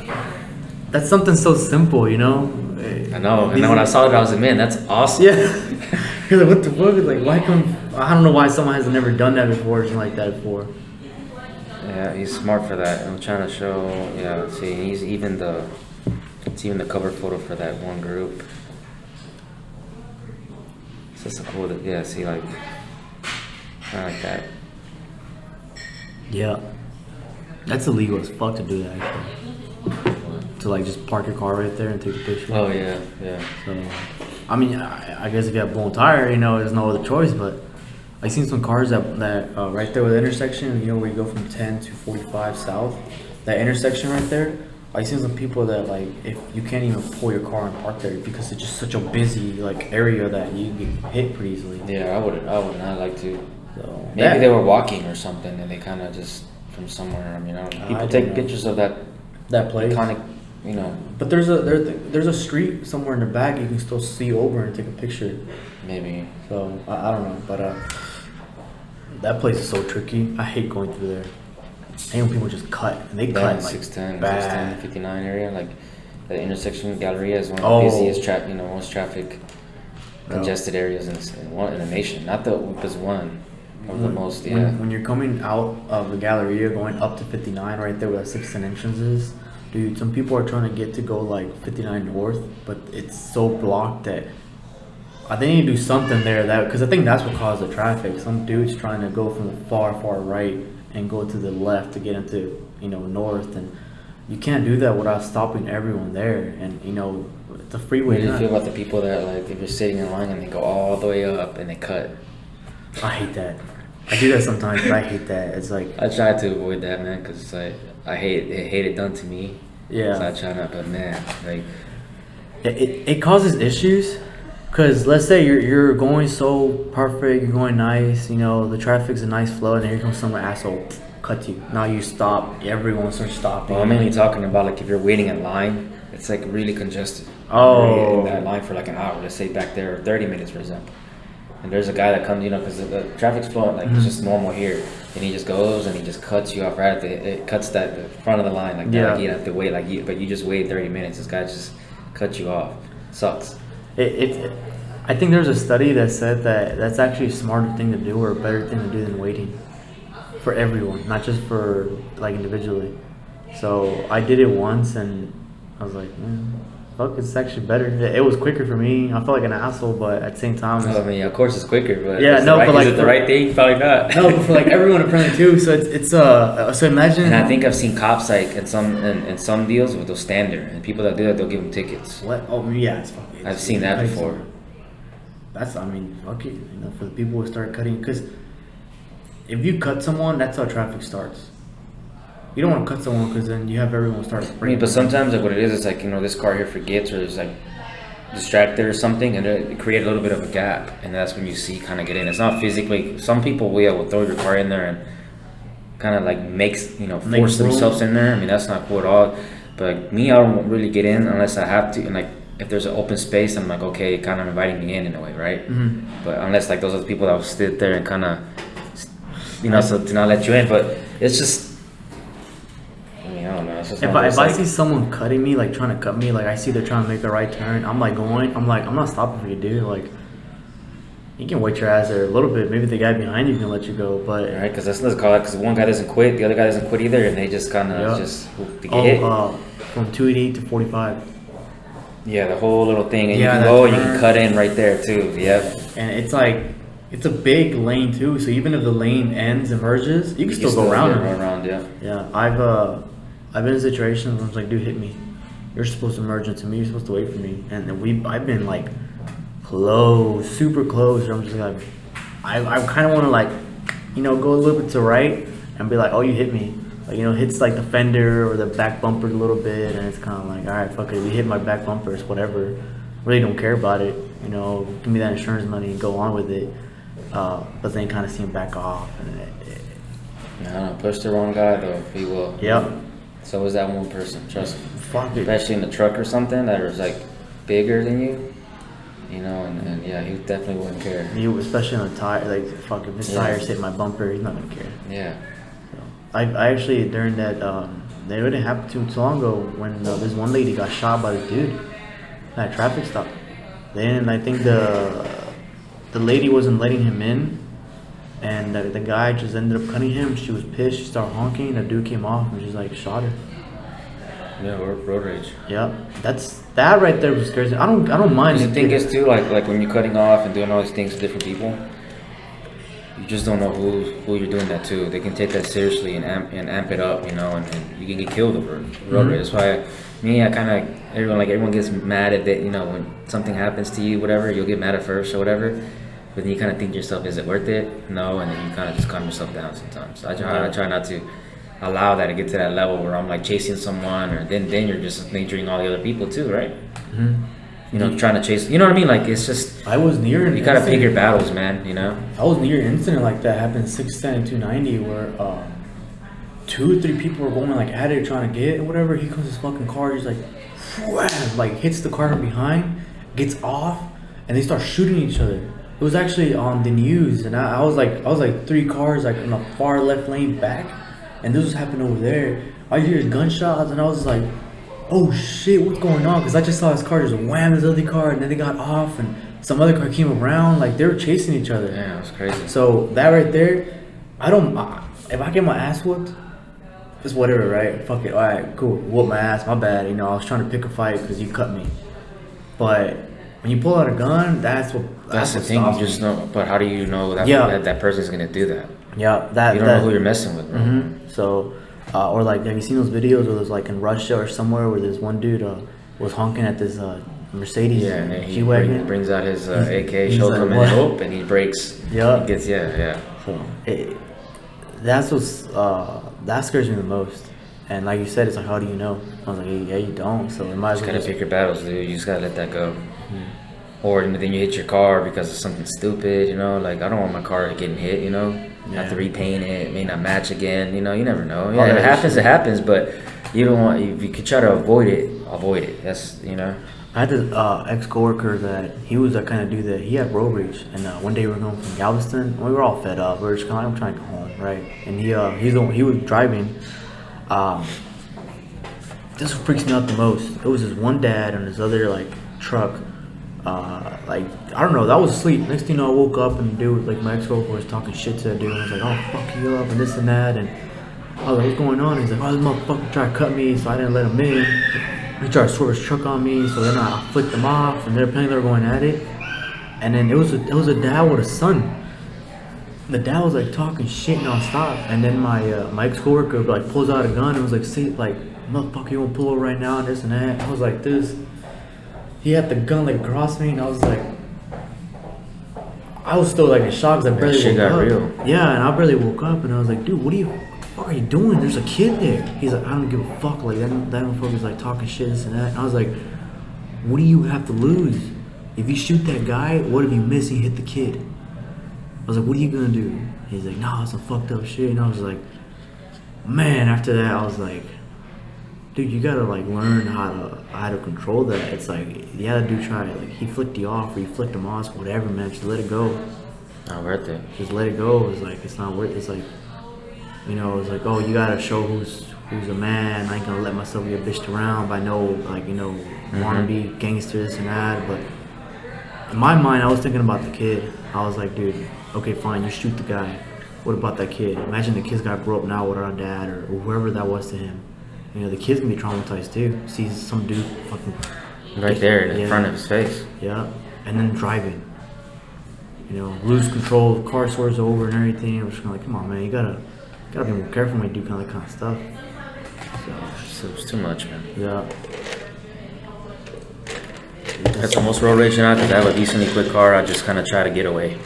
something so simple, I know. And then when I saw it, I was like, man, that's awesome. Yeah. You're like, what the fuck? Like, why come? I don't know why someone has never done that before, or something like that before. Yeah, he's smart for that. I'm trying to show. Yeah, see, it's even the cover photo for that one group. It's just a cool. Yeah, see, like, kind of like that. Yeah. That's illegal as fuck to do that, actually. To like just park your car right there and take a picture. Oh yeah. So, I mean, I guess if you have a blown tire, there's no other choice. But I seen some cars that right there with the intersection, where you go from 10 to 45 south, that intersection right there. I seen some people that like if you can't even pull your car and park there because it's just such a busy like area that you get hit pretty easily. Yeah, I would not like to. So maybe they were walking or something and they kind of just from somewhere. I mean, I don't know. People take pictures of that place. Iconic, But there's a street somewhere in the back you can still see over and take a picture. Maybe. So I don't know, but that place is so tricky. I hate going through there. I hate when people just cut and they cut like 610, 59 area, like the intersection Galleria is one of the busiest most traffic congested areas in the nation. Not there's one. Of the most, yeah. When you're coming out of the Galleria, going up to 59, right there where that 610 entrance is, dude, some people are trying to go like 59 north, but it's so blocked that they need to do something there. Because I think that's what caused the traffic. Some dude's trying to go from the far right and go to the left to get into north, and you can't do that without stopping everyone there. And the freeway. What do you feel about the people that like if you're sitting in line and they go all the way up and they cut? I hate that. I do that sometimes, but I hate that. It's like I try to avoid that, man, because it's like I hate it done to me. Yeah. So I try not, but man, like it causes issues. Cause let's say you're going so perfect, you're going nice, the traffic's a nice flow, and then here comes some asshole cuts you. Now you stop. Everyone starts stopping. Well, I'm mainly talking about like if you're waiting in line, it's like really congested. Oh. You're in that line for like an hour. Let's say back there, 30 minutes, for example. And there's a guy that comes, because the traffic's flowing, like it's just normal here, and he just goes and he just cuts you off right at it cuts the front of the line like that. Yeah. Like you have to wait but you just wait 30 minutes. This guy just cuts you off. Sucks. I think there's a study that said that that's actually a smarter thing to do or a better thing to do than waiting for everyone, not just for like individually. So I did it once and I was like, fuck, it's actually better. It was quicker for me. I felt like an asshole, but at the same time, I mean, of course it's quicker, but yeah, no, but like is it the right thing? Probably not. No, but for like everyone apparently too. So it's so imagine. And I think I've seen cops like in some deals with those stand there, and people that do that, they'll give them tickets. What? Oh yeah, it's fucking. I've seen that before. That's, I mean, fuck it, for the people who start cutting, because if you cut someone, that's how traffic starts. You don't want to cut someone because then you have everyone start. I mean, but sometimes like what it is, it's like this car here forgets or is like distracted or something, and it create a little bit of a gap, and that's when you see kind of get in. It's not physically. Some people will throw your car in there and kind of like force themselves in there. I mean, that's not cool at all. But like, me, I don't really get in unless I have to, and like if there's an open space, I'm like, okay, kind of inviting me in a way, right? Mm-hmm. But unless like those are the people that will sit there and kind of, so to not let you in. But it's just. I don't know. If I see someone cutting me, like trying to cut me, like I see they're trying to make a right turn, I'm like, I'm not stopping for you, dude. Like, you can wait your ass there a little bit. Maybe the guy behind you can let you go, but right, because let's call it, because one guy doesn't quit, the other guy doesn't quit either, and they just kind of get hit. From 288 to 45. Yeah, the whole little thing, and you can go, and you can cut in right there too. Yep. And it's like. It's a big lane too, so even if the lane ends and merges, you can still go around. Run around, yeah. Yeah, I've been in situations where I'm like, dude, hit me. You're supposed to merge into me. You're supposed to wait for me. And I've been like close, super close. I'm just like, I kind of want to like, go a little bit to the right and be like, oh, you hit me. Like, hits like the fender or the back bumper a little bit, and it's kind of like, all right, fuck it, you hit my back bumper, it's whatever. Really don't care about it. Give me that insurance money and go on with it. But then kind of see him back off. And I don't know, push the wrong guy though, he will. Yep. So was that one person, trust me. Fuck it. Especially in the truck or something that was like bigger than you, and yeah, he definitely wouldn't care. You, especially on the tire, like fuck, if his tires hit my bumper, he's not gonna care. Yeah. So, I actually during that they didn't happen too long ago when this one lady got shot by this dude at a traffic stop. Then I think the lady wasn't letting him in, and the guy just ended up cutting him. She was pissed. She started honking. The dude came off and just like shot her. Yeah, road rage. Yeah, that right there was scares me. I don't mind. The thing is too, like when you're cutting off and doing all these things to different people, you just don't know who you're doing that to. They can take that seriously and amp it up, and you can get killed over road rage. That's why everyone gets mad at that. When something happens to you, whatever, you'll get mad at first or whatever. But then you kind of think to yourself, is it worth it? No, and then you kind of just calm yourself down sometimes. I try not to allow that to get to that level where I'm like chasing someone, or then you're just endangering all the other people too, right? Mm-hmm. Trying to chase. You know what I mean? Like it's just. I was near. You gotta pick your battles, man. I was near an incident like that happened 610 and 290 where 2 or 3 people were going like at it trying to get or whatever. He comes his fucking car. He's like, wham, like hits the car from behind, gets off, and they start shooting each other. It was actually on the news, and I was like 3 cars like in the far left lane back, and this was happening over there. I hear gunshots, and I was like, oh shit, what's going on? Because I just saw his car just wham his other car, and then they got off, and some other car came around, like they were chasing each other. Yeah, it was crazy. So that right there, if I get my ass whooped, it's whatever, right? Fuck it, all right, cool, whoop my ass, my bad. I was trying to pick a fight because you cut me, but when you pull out a gun, that's the thing. You just know, but how do you know that person's gonna do that? Yeah, you don't know who you're messing with, bro. Mm-hmm. So, or like, have you seen those videos where there's like in Russia or somewhere where this one dude was honking at this Mercedes? Yeah, and then he G-Wagon. brings out his AK, shows him in hope, and he breaks. Yeah, he gets So that scares me the most. And like you said, it's like, how do you know? I was like, yeah, you don't. So it might as well. You just gotta pick your battles, dude. You just gotta let that go. Mm-hmm. Or then you hit your car because of something stupid, Like I don't want my car getting hit, have to repaint it. It may not match again. You know, you never know. Yeah, if it happens, it happens. But you don't want. If you could try to avoid it, avoid it. That's, you know. I had this ex-coworker that he was that kind of dude that he had road rage, and one day we were going from Galveston. We were all fed up. We were just kind of like, I'm trying to go home, right? And he was driving. This freaks me out the most. It was this one dad and this other like truck. Like I don't know, that was asleep. Next thing you know, I woke up and the dude, like my ex-coworker, was talking shit to that dude. I was like, "Oh, fuck you up," and this and that. And I was like, "What's going on?" He's like, "Oh, this motherfucker tried to cut me, so I didn't let him in. He tried to swerve his truck on me, so then I flicked him off, and they're apparently they were going at it. And then it was a dad with a son. The dad was like talking shit nonstop, and then my ex-coworker like pulls out a gun and was like, "See, like, motherfucker, you won't pull over right now," and this and that. I was like, this. He had the gun like across me, and I was like, I was still like in shock because I barely woke up. Real. Yeah, and I barely woke up, and I was like, dude, what the fuck are you doing? There's a kid there. He's like, I don't give a fuck. Like that motherfucker's like talking shit, this and that. And I was like, what do you have to lose? If you shoot that guy, what if you miss and hit the kid? I was like, what are you gonna do? He's like, nah, it's some fucked up shit. And I was like, man. After that, I was like, dude, you gotta like learn how to control that. It's like, yeah, the dude tried. Like he flicked you off, or you flicked him off, whatever, man. Just let it go. Not worth it. Just let it go. It's like it's not worth. It's like, you know, it's like, oh, you gotta show who's a man. I ain't gonna let myself get bitched around by no, like, you know, wanna be gangster, this and that. But in my mind, I was thinking about the kid. I was like, dude, okay, fine, you shoot the guy. What about that kid? Imagine the kid's gotta grow up now with our dad or whoever that was to him. You know, the kid's gonna be traumatized too. Sees some dude fucking right there in front of his face. Yeah, and then driving. You know, lose control, car swerves over and everything. I'm just kind of like, come on, man, you gotta be more careful when you do kind of stuff. So it's too much, man. Yeah. That's almost road rage now because I have a decently quick car. I just kind of try to get away.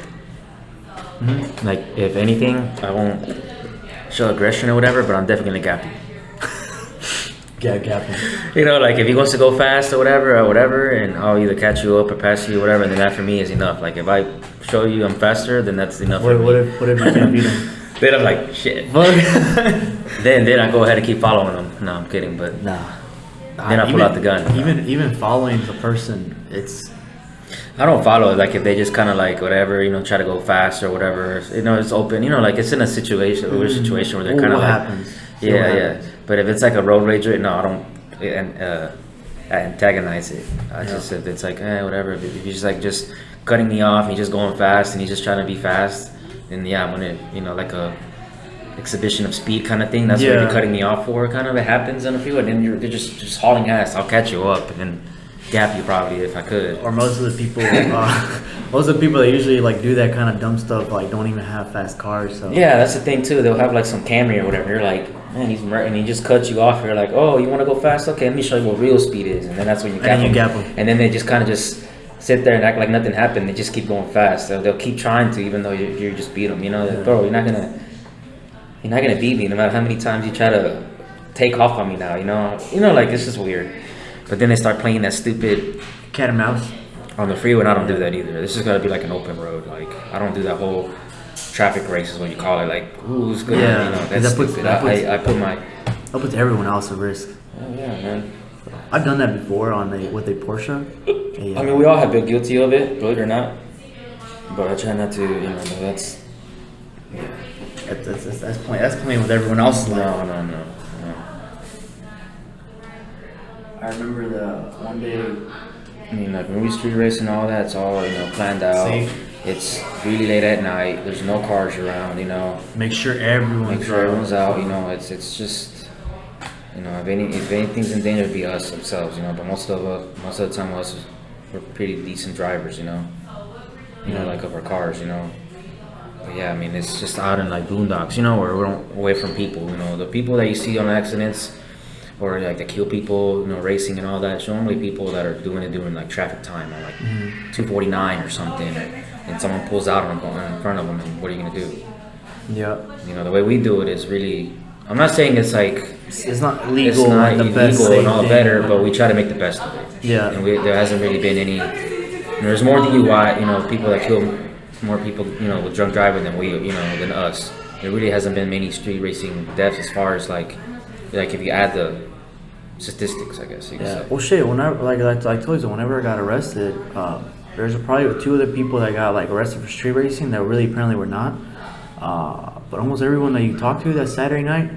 Mm-hmm. Like, if anything, I won't show aggression or whatever, but I'm definitely gonna gap you. Yeah, gap him. You know, like if he wants to go fast or whatever, and I'll either catch you up or pass you or whatever, and then that for me is enough. Like if I show you I'm faster, then that's enough for me. What if you can't beat him? Then I'm like, shit. then I go ahead and keep following him. No, I'm kidding, but nah. Then I pull out the gun. Even following the person, it's. I don't follow it. Like if they just kind of like whatever, you know, try to go fast or whatever. You know, it's open. You know, like it's in a situation, weird situation where they're kind of like. Happens. Yeah. But if it's like a road rage, no, I don't antagonize it. I just, if it's like, whatever. If you're just like just cutting me off, and you're just going fast, and you're just trying to be fast, then yeah, I'm gonna, you know, like a exhibition of speed kind of thing. That's what you're cutting me off for. Kind of, it happens in a few, and then they're just hauling ass. I'll catch you up and then gap you probably if I could. Or most of the people, that usually like do that kind of dumb stuff like don't even have fast cars. So yeah, that's the thing too. They'll have like some Camry or whatever. You're like, man, and he just cuts you off. You're like, oh, you want to go fast? Okay, let me show you what real speed is. And then that's when you gap them. And then they just kind of just sit there and act like nothing happened. They just keep going fast. They'll keep trying to, even though you just beat them. You know, bro, you're not gonna beat me no matter how many times you try to take off on me now. You know, like it's just weird. But then they start playing that stupid cat and mouse on the freeway, and I don't do that either. This is gotta be like an open road. Like I don't do that whole traffic race is what you call it. Like, who's good? Yeah, you know, that's stupid. I put my. That puts everyone else at risk. Oh yeah, man. I've done that before with a Porsche. I mean, we all have been guilty of it, believe it or not. But I try not to. You know, that's. Yeah. That's playing with everyone else's life. No. I remember the one day. I mean, like when we street racing and all that, it's all, you know, planned out. Safe. It's really late at night. There's no cars around, you know. Make sure everyone's out. You know, it's just, you know, if anything's in danger, it'd be us ourselves, you know. But most of the time, we're pretty decent drivers, you know. You know, like of our cars, you know. But yeah, I mean, it's just out in like boondocks, you know, where we're away from people. You know, the people that you see on accidents. Or like that kill people, you know, racing and all that. It's normally people that are doing it during like traffic time or like 249 or something, and someone pulls out on them in front of them, and what are you gonna do? Yeah. You know, the way we do it is really. I'm not saying it's like it's not legal. It's not illegal and all better, but we try to make the best of it. Yeah. And there hasn't really been any. There's more DUI, you know, people that kill more people, with drunk driving than us. There really hasn't been many street racing deaths as far as like if you add the statistics, I guess. You could say. Well, shit. Whenever I told you, whenever I got arrested, there's probably two other people that got like arrested for street racing that really apparently were not. But almost everyone that you talk to that Saturday night,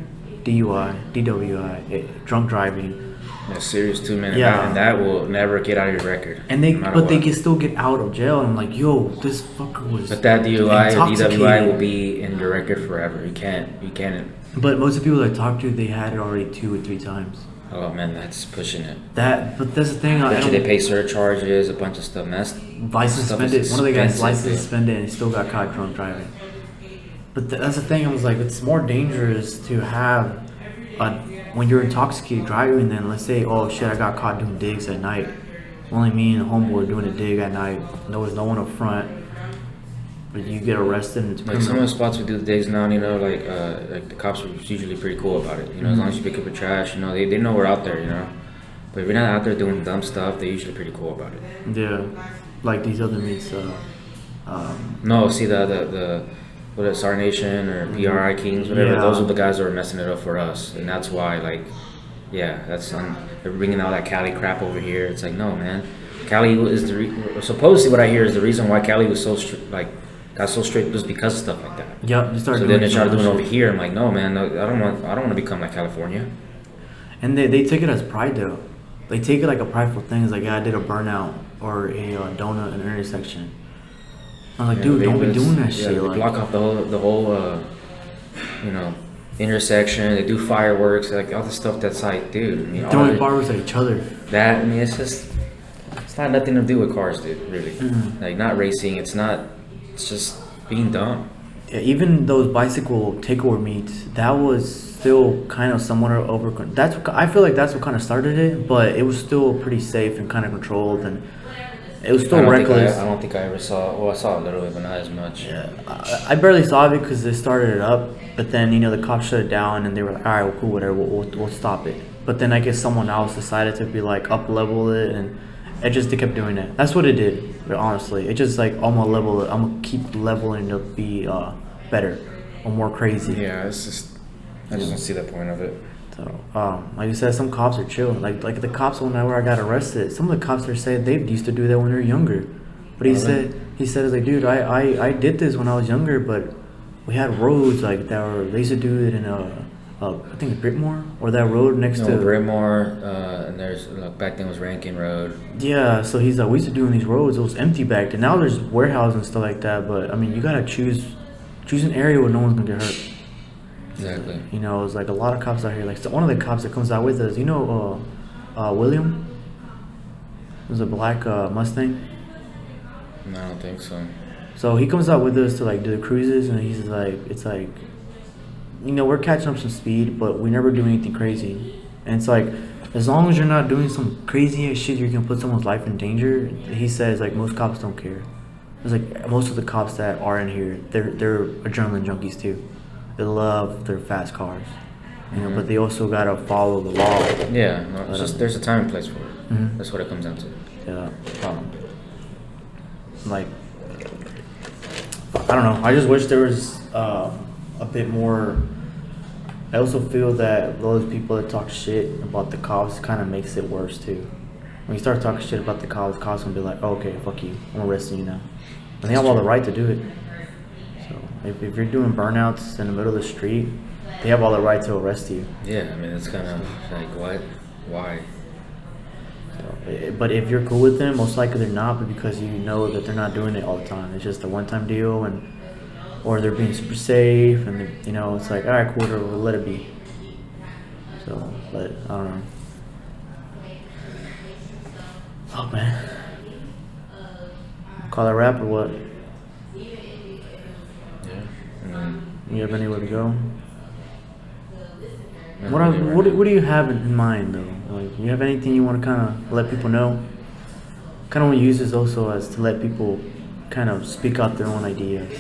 DUI, DWI, drunk driving. Yeah, serious 2 minute. Yeah, and that will never get out of your record. And they can still get out of jail. And I'm like, yo, this fucker was. But that DUI or DWI will be in your record forever. You can't. But most of the people that I talked to, they had it already 2 or 3 times. Oh man, that's pushing it. But that's the thing. They pay surcharges, a bunch of stuff. And that's license suspended. One of the guys license suspended, and he still got caught drunk driving. But that's the thing. I was like, it's more dangerous to have when you're intoxicated driving than, let's say, oh shit, I got caught doing digs at night. Only me and the homeboy were doing a dig at night. There was no one up front. But you get arrested and it's like some of the spots we do the digs now, like the cops are usually pretty cool about it. As long as you pick up your trash, they know we're out there, But if you're not out there doing dumb stuff, they're usually pretty cool about it. Yeah, like these other meets. No, see the what is SAR Nation or PRI Kings, whatever. Those are the guys that are messing it up for us, and that's why they're bringing all that Cali crap over here. It's like, no, man, Cali is supposedly what I hear is the reason why Cali was so got so strict was because of stuff like that. Yep. So then they started doing it over here. I'm like, no, man, I don't want to become like California. And they take it as pride though. They take it like a prideful thing. It's like, I did a burnout or a donut in an intersection. I was like, dude, don't be doing that shit. They block off the whole intersection. They do fireworks, like all the stuff that's like, dude. Throwing fireworks at each other. It's not nothing to do with cars, dude. Really, like not racing. It's just being dumb. Yeah, even those bicycle takeover meets, that was still kind of somewhat over. I feel like that's what kind of started it, but it was still pretty safe and kind of controlled and. It was still reckless. I don't think I ever saw. Well, I saw a little bit, but not as much. Yeah, I barely saw it because they started it up, but then the cops shut it down and they were like, all right, well, cool, whatever, we'll stop it. But then I guess someone else decided to be like up level it, and they kept doing it. That's what it did, honestly. It just like, I'm gonna level it. I'm gonna keep leveling to be better or more crazy. Yeah, it's just I just don't see the point of it. So, like you said, some cops are chill. Like the cops whenever I got arrested, some of the cops are saying they used to do that when they were younger. But he said it's like, dude, I did this when I was younger, but we had roads like they used to do it in I think Britmore or that road next to Britmore, and there's back then was Rankin Road. Yeah, so he's like, we used to do in these roads. It was empty back then. Now there's warehouses and stuff like that. But I mean, you gotta choose an area where no one's gonna get hurt. Exactly. It's like a lot of cops out here. Like, so one of the cops that comes out with us, William? It was a black Mustang. No, I don't think so. So he comes out with us to like do the cruises, and he's like, it's like, we're catching up some speed, but we never do anything crazy. And it's like, as long as you're not doing some crazy ass shit, you're gonna put someone's life in danger. He says like most cops don't care. It's like most of the cops that are in here, they're adrenaline junkies too. They love their fast cars, but they also gotta follow the law. Yeah, no, it's just there's a time and place for it. Mm-hmm. That's what it comes down to. Yeah. Like, I don't know. I just wish there was a bit more. I also feel that those people that talk shit about the cops kind of makes it worse too. When you start talking shit about the cops gonna be like, oh, okay, fuck you, I'm arresting you now. And they have all the right to do it. If you're doing burnouts in the middle of the street, they have all the right to arrest you. Yeah, I mean, it's kind of like, what? Why? So, but if you're cool with them, most likely they're not, but because you know that they're not doing it all the time. It's just a one-time deal, or they're being super safe, and it's like, all right, cool, we'll let it be. So, but I don't know. Oh, man. Call that rap or what? You have anywhere to go? What do you have in mind though? Like, you have anything you want to kind of let people know? Kind of want to use this also as to let people kind of speak out their own ideas.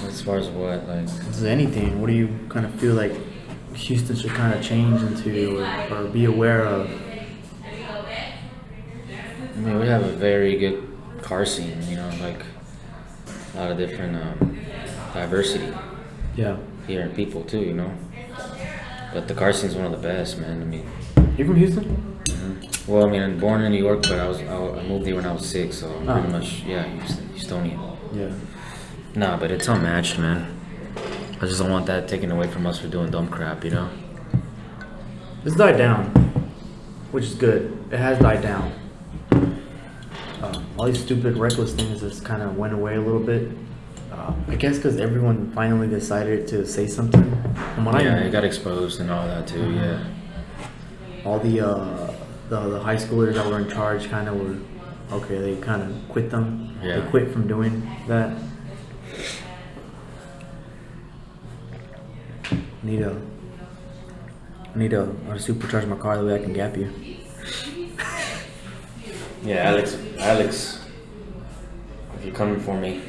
As far as what, like? Is anything? What do you kind of feel like Houston should kind of change into or be aware of? I mean, we have a very good car scene. You know, like a lot of different diversity. Yeah. Here in people too. You know, but the car scene's one of the best, man. I mean, You from Houston? mm-hmm. Well, I mean, I'm born in New York, but I moved here when I was 6, so I'm pretty much Houstonian. Yeah. Nah, but it's unmatched, man. I just don't want that taken away from us for doing dumb crap, you know? It's died down, which is good. It has died down. All these stupid, reckless things just kind of went away a little bit. I guess because everyone finally decided to say something. And when it got exposed and all that too. Yeah. All the high schoolers that were in charge kind of were okay. They kind of quit them. Yeah. They quit from doing that. I need to supercharge my car the way I can gap you. Yeah, Alex, if you're coming for me,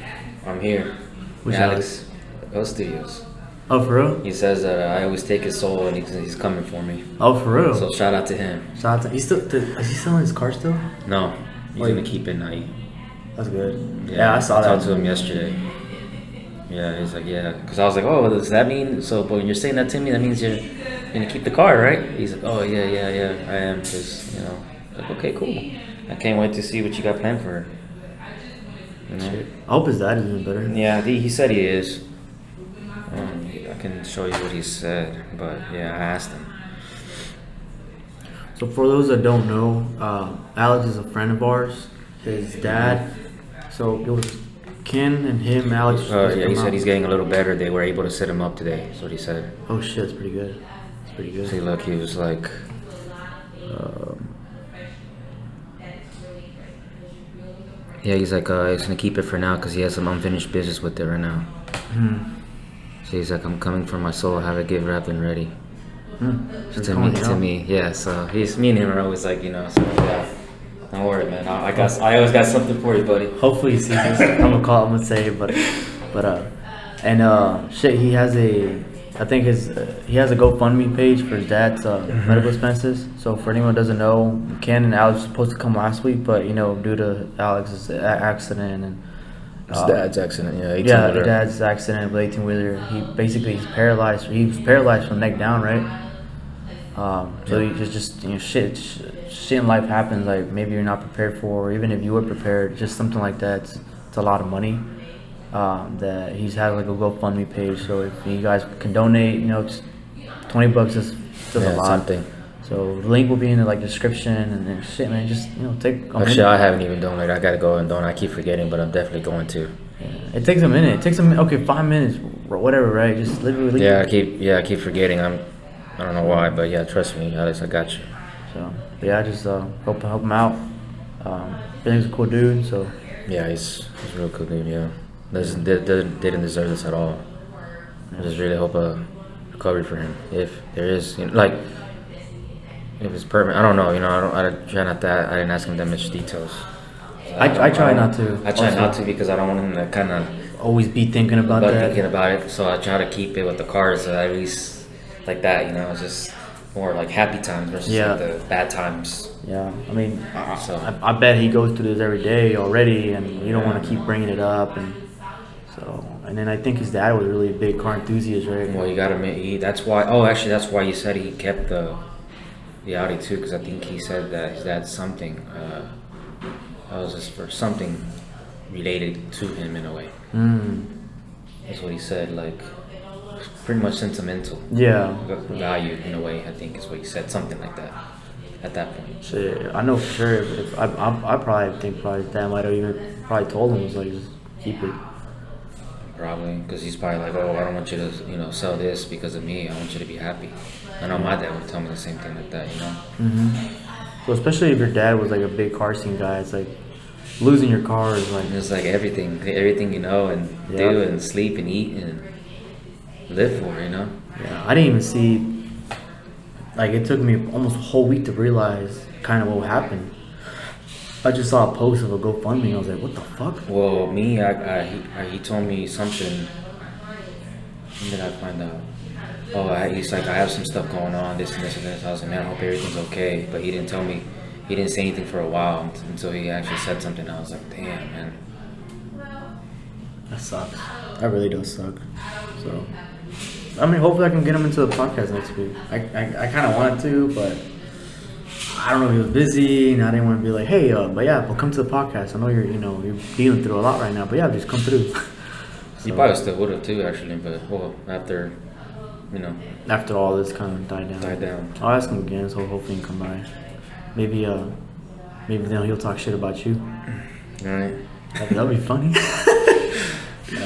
I'm here. Which Alex? Ghost Studios. Oh, for real? He says that I always take his soul and he's coming for me. Oh, for real? So shout out to him. Shout out to is he selling his car still? No, he's gonna keep it night. That's good. Yeah, I saw that. I talked to him yesterday. Yeah, he's like, yeah, because I was like, oh, does that mean? So, but when you're saying that to me, that means you're gonna keep the car, right? He's like, oh yeah, I am, because like, okay, cool. I can't wait to see what you got planned for her. You know? I hope his dad is doing better. Yeah, he said he is. I can show you what he said, but yeah, I asked him. So for those that don't know, Alex is a friend of ours. His dad. So it was Ken and him, Alex. Yeah, he said he's getting a little better. They were able to set him up today. That's what he said. Oh shit, that's pretty good. That's pretty good. See, look, he was like, yeah, he's like, he's gonna keep it for now because he has some unfinished business with it right now. So he's like, I'm coming for my soul. Have it given wrapped and ready. So to me, yeah. So me and him are always like, so yeah. Don't worry, man. I always got something for you, buddy. Hopefully he sees this. I'm gonna say it, but shit. He has he has a GoFundMe page for his dad's medical expenses. So for anyone who doesn't know, Ken and Alex were supposed to come last week, but due to Alex's accident and his dad's accident, yeah, 18-wheeler. The dad's accident with 18-wheeler. He's paralyzed. He was paralyzed from neck down, right? So he just shit in life happens. Like maybe you're not prepared for, or even if you were prepared, just something like that. It's a lot of money. That he's had like a GoFundMe page. So if you guys can donate, just $20 is still a lot. Something. So the link will be in the description and then shit, man. Just take. Actually, I haven't even donated. I gotta go and donate. I keep forgetting, but I'm definitely going to. Yeah. It takes a minute. Okay, 5 minutes, whatever, right? Just literally. Yeah, I keep forgetting. I don't know why, but yeah, trust me, Alex, I got you. So yeah, I just hope to help him out. I think he's a cool dude. So yeah, he's a real cool dude. Yeah, didn't deserve this at all. I just really hope a recovery for him, if there is, if it's permanent. I don't know. I try not that. I didn't ask him that much details. I try not to. I try not to because I don't want him to kind of always be thinking about it. So I try to keep it with the cars at least like that. It's just more like happy times versus like the bad times. Yeah, I mean, I bet he goes through this every day already, and you don't want to keep bringing it up, and then I think his dad was really a big car enthusiast, right? Well, you gotta admit, that's why. Oh, actually, that's why you said he kept the Audi too, because I think he said that his dad's something. That was just for something related to him in a way. That's what he said, like pretty much sentimental. Yeah. Value in a way, I think is what he said, something like that. At that point. Shit, I know for sure. If I probably think his dad might have even probably told him, was like, just keep it. Probably, because he's probably like, oh, I don't want you to, sell this because of me. I want you to be happy. I know my dad would tell me the same thing like that, So especially if your dad was like a big car scene guy, it's like losing your car is like. It's like everything and do and sleep and eat and live for, Yeah, I didn't even see. Like it took me almost a whole week to realize kind of what happened. I just saw a post of a GoFundMe. I was like, what the fuck? Well, me, he told me something. When did I find out? Oh, he's like, I have some stuff going on, this and this and this. I was like, man, I hope everything's okay. But he didn't tell me. he didn't say anything for a while until he actually said something. I was like, damn, man. That sucks. That really does suck. So, I mean, hopefully I can get him into the podcast next week. I kind of wanted to, but I don't know if he was busy, and I didn't want to be like, hey, but yeah, but come to the podcast. I know you're dealing through a lot right now, but yeah, just come through. So, you probably still would have too, actually, but well, after all this kind of died down. I'll ask him again, so hopefully he can come by. Maybe then he'll talk shit about you. All right. That'd be funny.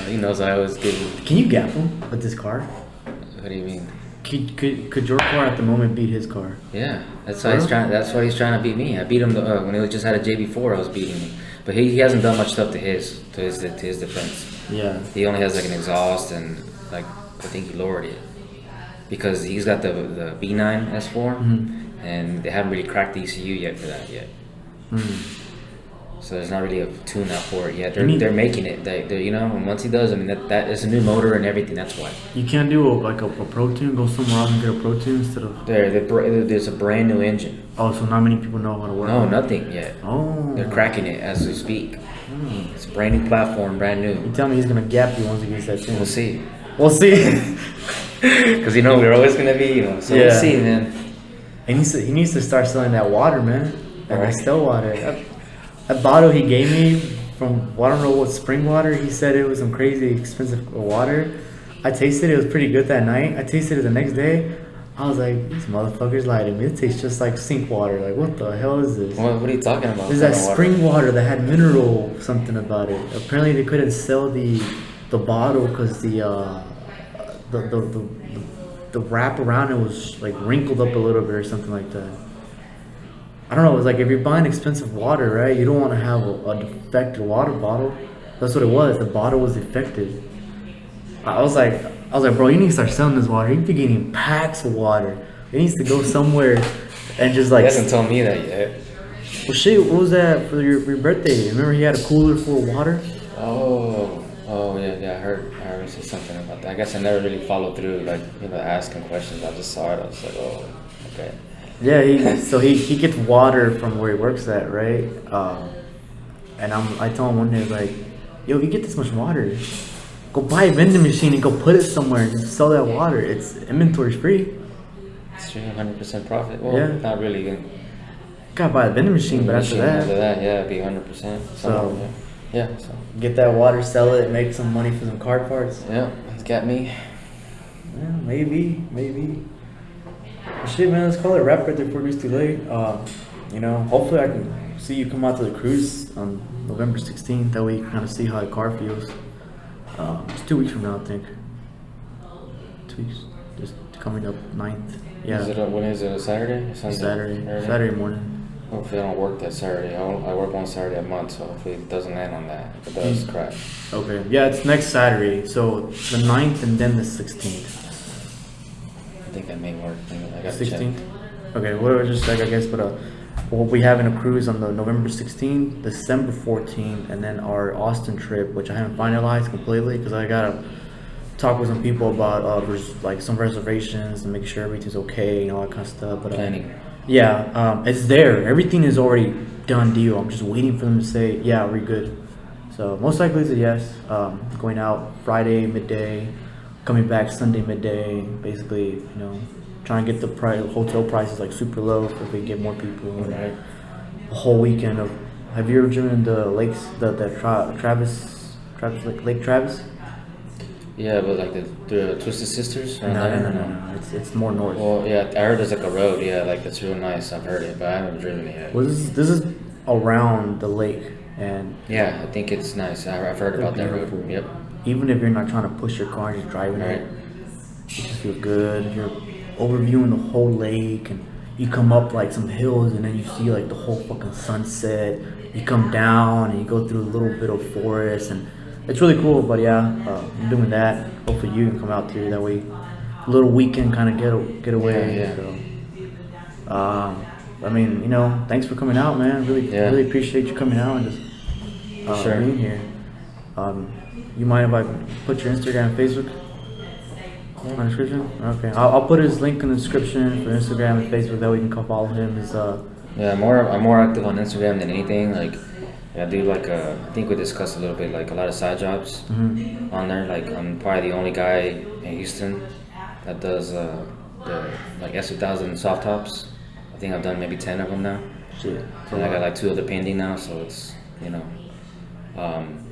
He knows I always give him. Can you gap him with this car? What do you mean? Could your car at the moment beat his car? Yeah, that's why he's trying to beat me. I beat him when he just had a JB4. I was beating him, but he hasn't done much stuff to his defense. Yeah. He only has like an exhaust and like I think he lowered it because he's got the B9 S4 and they haven't really cracked the ECU yet for that yet. So there's not really a tune out for it yet. They're making it. And once he does, I mean that is a new motor and everything. That's why. You can't do a pro tune. Go somewhere else and get a pro tune instead of. There's a brand new engine. Oh, so not many people know how to work. No, nothing yet. Oh. They're cracking it as we speak. It's a brand new platform, brand new. You tell me he's gonna gap you once he gets that tune. We'll see. We'll see. Because we're always gonna be, So we'll see, man. And he needs to start selling that water, man. That Right. still water. That bottle he gave me from, I don't know what, spring water. He said it was some crazy expensive water. I tasted it. It was pretty good that night. I tasted it the next day. I was like, these motherfuckers lied to me. It tastes just like sink water. Like, what the hell is this? What are you talking about? There's that spring water that had mineral something about it. Apparently they couldn't sell the bottle because the wrap around it was like wrinkled up a little bit or something like that. I don't know. It's like if you're buying expensive water, right? You don't want to have a defective water bottle. That's what it was. The bottle was defective. I was like, bro, you need to start selling this water. You be getting packs of water. It needs to go somewhere and just like. He hasn't told me that yet. Well, shit. What was that for your birthday? Remember he had a cooler full of water. Oh yeah. I heard him say something about that. I guess I never really followed through, like asking questions. I just saw it. I was like, oh, okay. Yeah, he gets water from where he works at, right? And I told him one day, like, yo, if you get this much water, go buy a vending machine and go put it somewhere and just sell that water. It's inventory's free. It's 100% profit. Well, yeah. Not really. Gotta buy a vending machine, but after that, yeah, it'd be 100%. So So get that water, sell it, make some money for some car parts. Yeah, he's got me. Yeah, maybe. Shit, man, let's call it a wrap right there before it gets too late. Hopefully I can see you come out to the cruise on November 16th. That way you can kind of see how the car feels. It's 2 weeks from now, I think. 2 weeks. Just coming up 9th. Yeah. When is it? A Saturday? Saturday morning. Hopefully I don't work that Saturday. I work one Saturday a month, so hopefully it doesn't land on that. If it does, crap. Okay. Yeah, it's next Saturday. So the 9th and then the 16th. I think that may work. I got 16th? Okay, whatever, just like, I guess, but we'll be having a cruise on the November 16th, December 14th, and then our Austin trip, which I haven't finalized completely because I gotta talk with some people about like some reservations and make sure everything's okay and all that kind of stuff. But planning. Yeah, it's there. Everything is already done deal. I'm just waiting for them to say, yeah, we're good. So most likely it's a yes. Going out Friday midday. Coming back Sunday midday, basically, trying to get the hotel prices like super low so we can get more people. Right. A whole weekend of. Have you ever driven the lakes, Travis, Lake Travis? Yeah, but like the Twisted Sisters. No. It's more north. Well, yeah, I heard there's like a road. Yeah, like it's real nice. I've heard it, but I haven't driven it yet. Well, this is around the lake, and yeah, I think it's nice. I've heard about that road. Yep. Even if you're not trying to push your car, just driving it, you just feel good. You're overviewing the whole lake, and you come up like some hills, and then you see like the whole fucking sunset. You come down, and you go through a little bit of forest, and it's really cool. But yeah, I'm doing that. Hopefully you can come out too. That way, a little weekend kind of get away. Yeah. So, thanks for coming out, man. Really appreciate you coming out and just being here. You mind if I put your Instagram and Facebook in the description? Okay. I'll put his link in the description for Instagram and Facebook. That way you can come follow him. His Yeah, I'm more active on Instagram than anything. Like, yeah, I do like I think we discussed a little bit like a lot of side jobs on there. Like, I'm probably the only guy in Houston that does the like S2000 soft tops. I think I've done maybe 10 of them now, Shit. and I got like 2 other pending now. So it's um,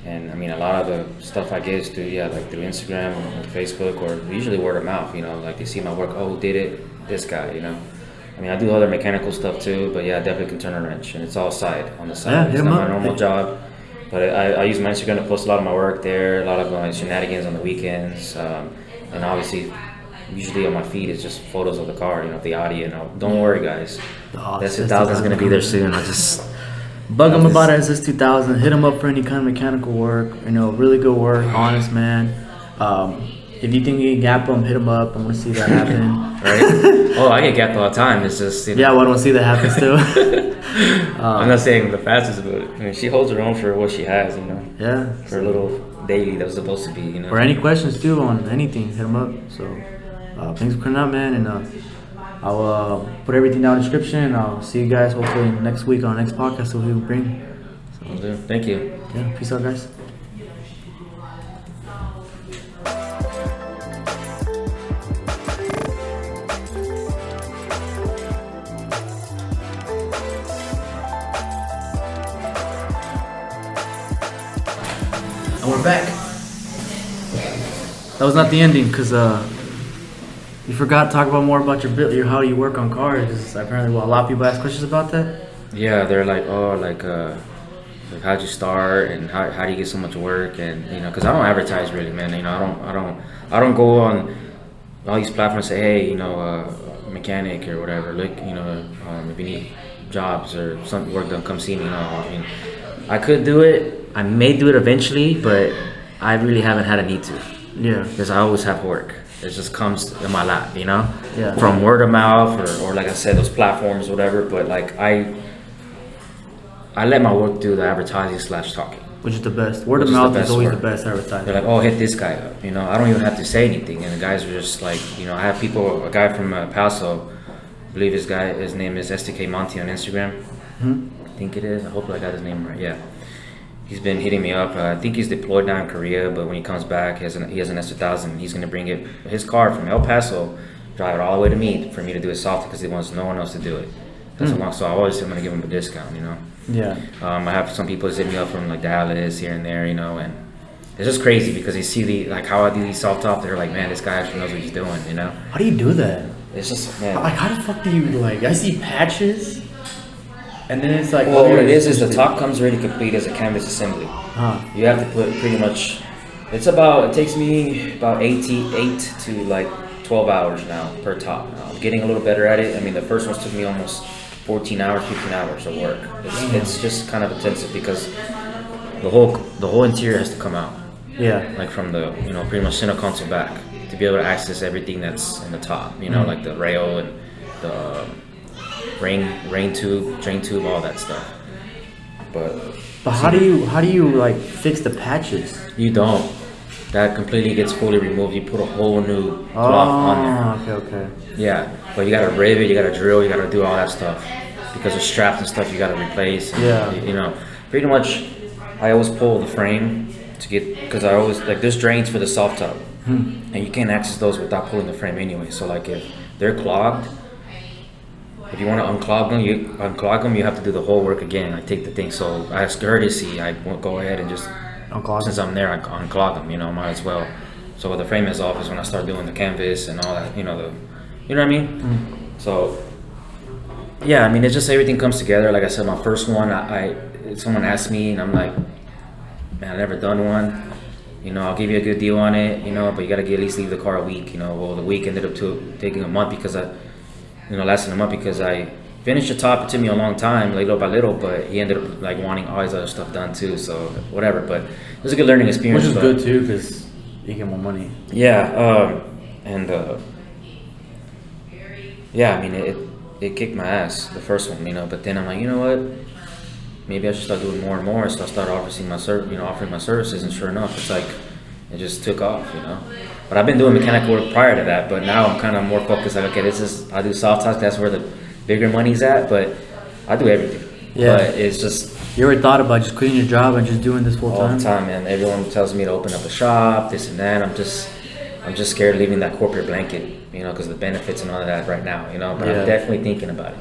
and I mean a lot of the stuff I get is through like through Instagram or Facebook or usually word of mouth. Like they see my work. Oh, who did it? This guy. I mean, I do other mechanical stuff too, but yeah, I definitely can turn a wrench, and it's all side on the side. Yeah, it's not my normal job, but I use my Instagram to post a lot of my work there, a lot of my shenanigans on the weekends, and obviously, usually on my feed is just photos of the car, the Audi, and don't worry, guys, that's 2000 is gonna be there soon. I just bug them about it as this 2000. Hit them up for any kind of mechanical work. Really good work, honest man. If you think you can gap them, hit them up. I want to see that happen. Right? Oh, I get gapped all the time. It's just yeah, well, I want to see that happen still. I'm not saying the fastest, but I mean she holds her own for what she has. Yeah. For a little daily that was supposed to be. Or any questions too on anything, hit them up. So thanks for coming out, man, and I'll put everything down in the description. And I'll see you guys hopefully next week on the next podcast. We'll bring. So, thank you. Yeah. Peace out, guys. And we're back. That was not the ending, because you forgot to talk about more about your how you work on cars. 'Cause apparently, a lot of people ask questions about that. Yeah, they're like, oh, like how'd you start, and how do you get so much work, and because I don't advertise really, man. I don't go on all these platforms and say, hey, mechanic or whatever. Look, if you need jobs or some work done, come see me. I mean, I could do it. I may do it eventually, but I really haven't had a need to. Yeah. Because I always have work. It just comes in my lap, Yeah. From word of mouth or like I said, those platforms, whatever. But like I let my work do the advertising / talking. Which is the best. Word of mouth is always the best advertising. They're like, oh, hit this guy up. I don't even have to say anything. And the guys are just like, I have a guy from El Paso, I believe his name is STK Monty on Instagram. Mm-hmm. I think it is. I hope I got his name right. Yeah. He's been hitting me up. I think he's deployed now in Korea, but when he comes back, he has an S2000. He's gonna bring his car from El Paso, drive it all the way to me for me to do it soft because he wants no one else to do it. So I always am gonna give him a discount. Yeah. I have some people hit me up from like Dallas here and there, and it's just crazy because they see how I do these soft top. They're like, man, this guy actually knows what he's doing. How do you do that? It's just, man. Like, how the fuck do you I see patches. And then it's like, well, what it is the top comes already complete as a canvas assembly. You have to put pretty much. It takes me about 8 to like 12 hours now per top. I'm getting a little better at it. I mean, the first ones took me almost 14 hours, 15 hours of work. It's just kind of intensive because the whole interior has to come out. Yeah. Like from the pretty much center console back to be able to access everything that's in the top. Like the rail and the rain tube, drain tube, all that stuff. But how do you like fix the patches? You don't. That completely gets fully removed. You put a whole new cloth on there. Okay. Yeah, but you gotta rivet, you gotta drill, you gotta do all that stuff because the straps and stuff you gotta replace. And, pretty much. I always pull the frame to get because I always like there's drains for the soft top, and you can't access those without pulling the frame anyway. So like if they're clogged. If you want to unclog them, you have to do the whole work again. I take the thing, so as courtesy, I won't go ahead and just unclog since I'm there, I unclog them. Might as well. So when the frame is off is when I start doing the canvas and all that. You know what I mean? So yeah, I mean it's just everything comes together. Like I said, my first one, someone asked me, and I'm like, man, I've never done one. I'll give you a good deal on it. But you gotta at least leave the car a week. Well, the week ended up taking a month because less than a month because I finished the top. It took me a long time, little by little, but he ended up like wanting all his other stuff done too. So whatever, but it was a good learning experience. Which is good too because you get more money. Yeah, yeah. I mean, it kicked my ass the first one, But then I'm like, you know what? Maybe I should start doing more and more. So I started offering my services, and sure enough, it's like it just took off, But I've been doing mechanical work prior to that, but now I'm kind of more focused. Like, okay, I do soft touch. That's where bigger money's at, but I do everything. Yeah. But it's just You ever thought about just quitting your job and just doing this full all time? the time, man. Everyone tells me to open up a shop, this and that. I'm just scared of leaving that corporate blanket, you know, because the benefits and all of that right now, you know. But I'm definitely thinking about it.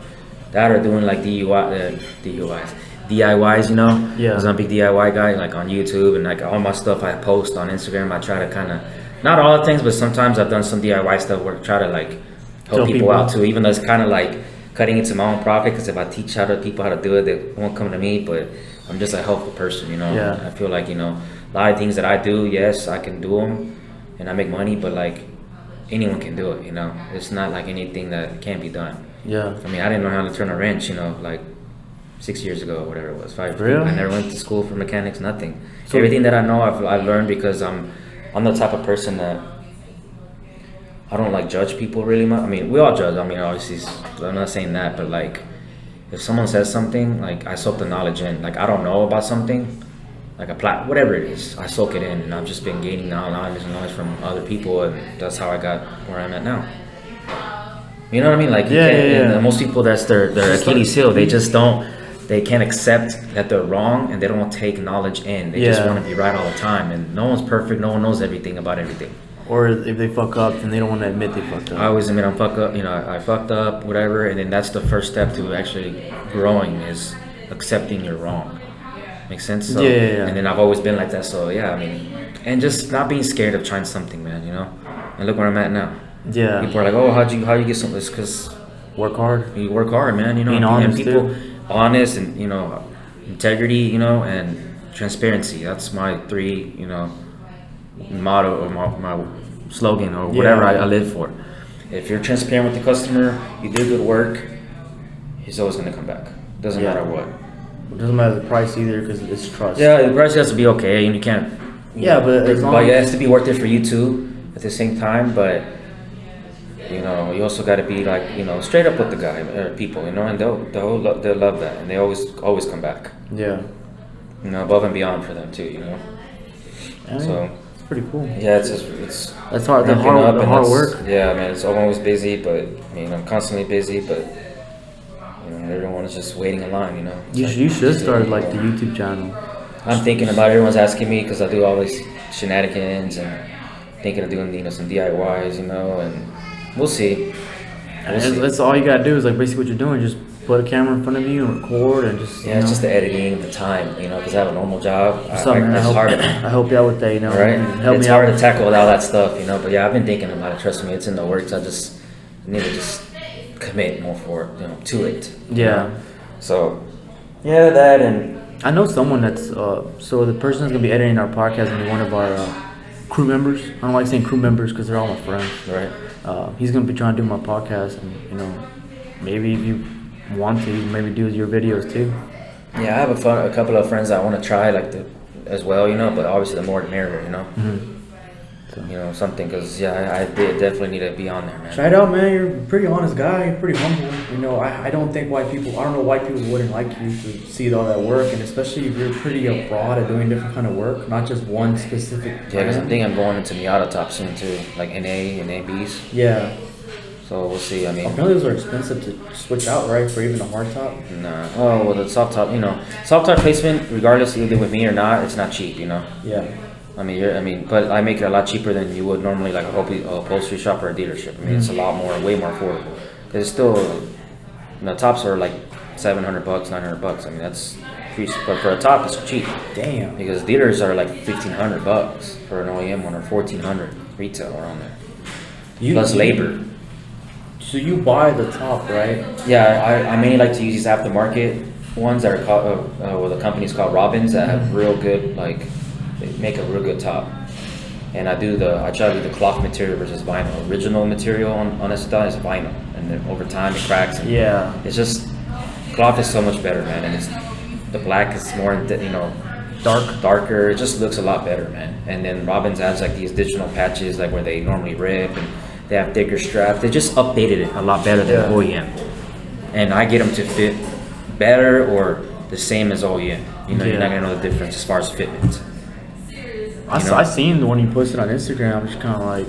That or doing like DIYs, you know. Yeah. Because I'm a big DIY guy, like on YouTube and like all my stuff I post on Instagram. I try to kind of, not all the things, but sometimes I've done some DIY stuff where I try to like help people out too, even though it's kind of like cutting into my own profit, because if I teach other people how to do it, they won't come to me. But I'm just a helpful person, you know. Yeah. I feel like, you know, a lot of things that I do, yes, I can do them and I make money, but like anyone can do it, you know. It's not like anything that can't be done. Yeah. I mean, I didn't know how to turn a wrench, you know, like 6 years ago or whatever it was. 5 years. Really? I never went to school for mechanics, nothing. So everything that I know, I've learned because I'm the type of person that I don't like judge people really much. I mean, we all judge. I mean, obviously, I'm not saying that, but like, if someone says something, like I soak the knowledge in. Like I don't know about something, like whatever it is, I soak it in, and I've just been gaining knowledge from other people, and that's how I got where I'm at now. You know what I mean? Like and most people, that's their Achilles heel. They just they can't accept that they're wrong, and they don't take knowledge in. They just want to be right all the time, and no one's perfect. No one knows everything about everything. Or if they fuck up, then they don't want to admit they fucked up. I always admit I'm fucked up. You know, I fucked up, whatever, and then that's the first step to actually growing is accepting you're wrong. Makes sense? So, yeah. And then I've always been like that. So yeah, I mean, and just not being scared of trying something, man. You know, and look where I'm at now. Yeah. People are like, oh, how you get something? It's because work hard. You work hard, man. You know, being honest, and people too. Honest, and you know, integrity. You know, and transparency. That's my 3, you know, motto or my slogan or whatever I live for. If you're transparent with the customer, you do good work, he's always going to come back. Doesn't matter what. It doesn't matter the price either, because it's trust. Yeah, the price has to be okay, and you can't. But as long but it has to be worth it for you too at the same time. But you know, you also got to be like, you know, straight up with the guy or people, you know, and they'll love that, and they always come back. Yeah. You know, above and beyond for them too. You know. So. Pretty cool. Yeah, it's that's hard. The hard work. Yeah, man, it's always busy, but I mean, I'm constantly busy, but you know, everyone is just waiting in line. You know. You should start like the YouTube channel. I'm thinking about it. Everyone's asking me because I do all these shenanigans and thinking of doing, you know, some DIYs, you know, and we'll see. That's all you gotta do is like basically what you're doing. Just put a camera in front of you and record and just. Yeah, it's just the editing, the time, you know, because I have a normal job. It's hard. I help you out with that, you know. Right. It's hard to tackle with all that stuff, you know. But yeah, I've been thinking about it. Trust me, it's in the works. I just need to just commit more to it. Yeah. So, yeah, that and. I know someone that's so the person that's gonna be editing our podcast will be one of our crew members. I don't like saying crew members because they're all my friends. Right. He's gonna be trying to do my podcast, and you know, maybe if you want to, maybe do your videos too. Yeah, I have a couple of friends that I want to try as well, you know. But obviously, the more the merrier, you know. Mm-hmm. So. You know, something, because I definitely need to be on there, man. Try it out, man. You're a pretty honest guy. You're pretty humble. You know, I don't think I don't know why people wouldn't like you to see all that work, and especially if you're pretty broad at doing different kind of work, not just one specific. Yeah, because I think I'm going into Miata top soon too, like NA and ABs. Yeah. So we'll see. I mean, apparently those are expensive to switch out, right? For even a hard top. Nah. Oh well, the soft top. You know, soft top placement, regardless you do with me or not, it's not cheap. You know. Yeah. I mean, but I make it a lot cheaper than you would normally, like a upholstery shop or a dealership. I mean, it's a lot more, way more affordable. Because it's still, you know, tops are like $700, $900. I mean, that's pretty, but for a top, it's cheap. Damn. Because dealers are like $1,500 for an OEM one, or $1,400 retail around there. Plus labor. So you buy the top, right? Yeah, I mainly like to use these aftermarket ones that are called, the company's called Robbins, that have real good, like, they make a real good top. And I try to do the cloth material versus vinyl. Original material on this stuff is vinyl, and then over time it cracks. And it's just, cloth is so much better, man. And the black is more, you know, darker. It just looks a lot better, man. And then Robbins adds like these additional patches, like where they normally rip, and they have thicker straps. They just updated it a lot better than OEM. And I get them to fit better or the same as OEM. You know, you're not gonna know the difference as far as fitment. I seen the one you posted on Instagram. I'm just kind of like,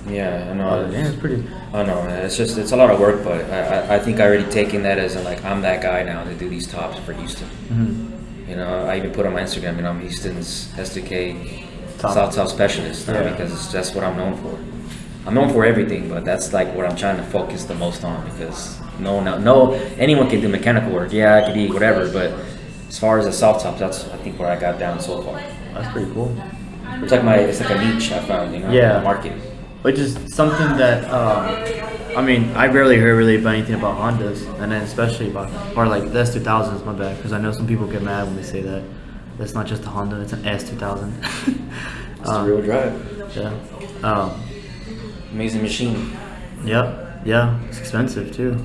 Yeah, I know. Yeah, it's pretty. I know, man. It's a lot of work, but I think I already taken that as like I'm that guy now to do these tops for Houston. Mm-hmm. You know, I even put on my Instagram, you know, I'm Houston's S2K Top. South specialist now because that's what I'm known for. I'm known for everything, but that's like what I'm trying to focus the most on because no, anyone can do mechanical work. Yeah, I could be whatever, but as far as the soft tops, that's I think where I got down so far. That's pretty cool. It's like a niche I found, you know, Yeah. market. Which is something that I mean, I rarely hear really about anything about Hondas, and then especially about or like the S2000s. My bad, because I know some people get mad when they say that. That's not just a Honda; it's an S2000. It's a real drive. Yeah. Amazing machine. Yep. Yeah. It's expensive too.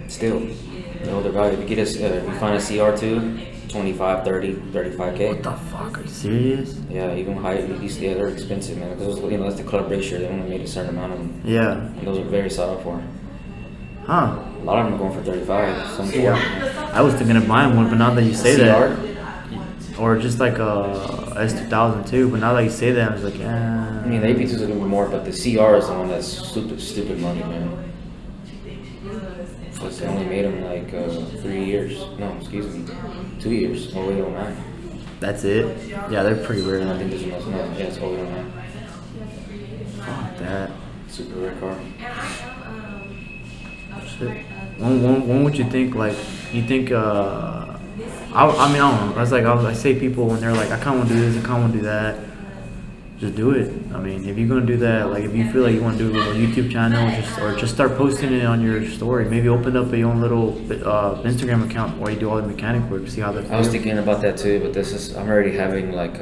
Still, you know, the value. If you get if you find a CR2, 25, 30, 35K. What the fuck? Are you serious? Yeah, even high. Yeah, they're expensive, man. Because you know that's the club ratio. They only made a certain amount of them. Yeah. And those are very sought for. Huh. A lot of them are going for 35. Some Yeah. I was thinking of buying one, but now that you say CR? that, or just like a S2000 too. But now that you say that, I'm just like, yeah. I mean, the AP2 is a little bit more, but the CR is the one that's stupid money, man. Because they only made them like 3 years. No, excuse me, 2 years. 0809. That's it. Yeah, they're pretty rare. And I think there's another. No, yeah, it's 0809. Fuck that. Super rare car. Shit. When would you think, like, you think, I mean, I don't know. That's like, I say people when they're like, I kind of want to do this, I kind of want to do that. Just do it. I mean, if you're going to do that, like, if you feel like you want to do a little YouTube channel, or just start posting it on your story. Maybe open up your own little Instagram account where you do all the mechanic work, see how that feels. I was thinking about that too, but I'm already having like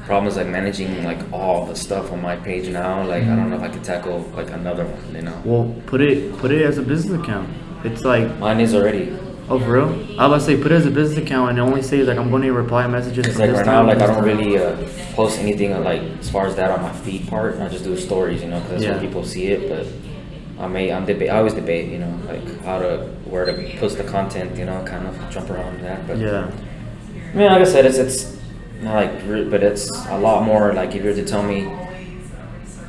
problems like managing like all the stuff on my page now. Like I don't know if I could tackle like another one, you know. Well, put it as a business account. It's like mine is already. Oh, for real? I was about to say, put it as a business account and only say, like, I'm going to reply messages. It's like right now, like, I don't really post anything, like, as far as that on my feed part. I just do stories, you know, because that's where people see it. But I always debate, you know, like, where to post the content, you know, kind of jump around that. But yeah. I mean, like I said, it's not like, but it's a lot more, like, if you were to tell me,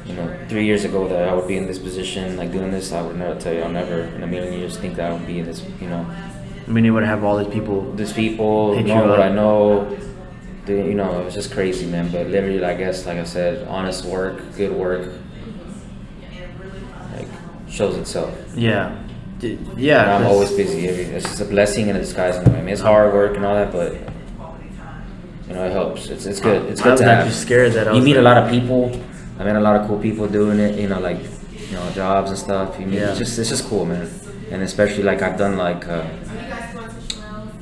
you know, 3 years ago that I would be in this position, like, doing this, I would never tell you, I'll never in a million years think that I would be in this, you know. I mean, you would have all these people. Know what I know. You know, it was just crazy, man. But literally, I guess, like I said, honest work, good work, like shows itself. Yeah, yeah. And I'm always busy. It's just a blessing in a disguise. I mean, it's hard work and all that, but you know, it helps. It's good. It's good to have. I'm just scared that you meet a lot of people. I met a lot of cool people doing it. You know, like jobs and stuff. You meet, it's just cool, man. And especially like I've done like.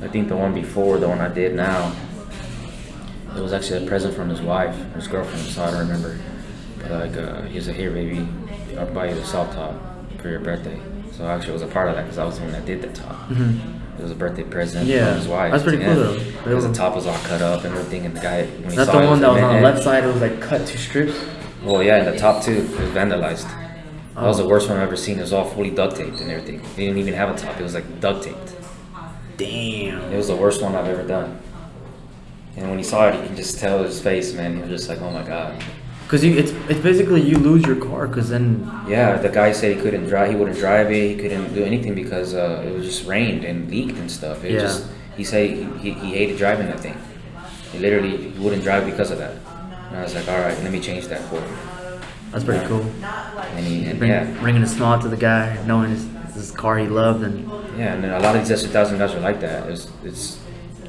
I think the one before, the one I did now, it was actually a present from his wife, his girlfriend, so I don't remember. But like, he was like, here baby, I'll buy you the soft top for your birthday. So actually I was a part of that because I was the one that did the top. Mm-hmm. It was a birthday present from his wife. That's pretty cool though. Because the top was all cut up and everything, and the guy, when he that's saw the one that was on the left it, side, it was like cut to strips? Well, yeah, and the top too, it was vandalized. That was the worst one I've ever seen. It was all fully duct taped and everything. It didn't even have a top, it was like duct taped. Damn. It was the worst one I've ever done. And when he saw it, you can just tell his face, man. He was just like, oh my God. Because it's basically you lose your car because then... Yeah, the guy said he couldn't drive. He wouldn't drive it. He couldn't do anything because it was just rained and leaked and stuff. He said he hated driving that thing. He wouldn't drive because of that. And I was like, all right, let me change that for him. That's pretty cool. And bringing a smile to the guy, knowing his car he loved and... Yeah, and then a lot of these S2000 guys are like that.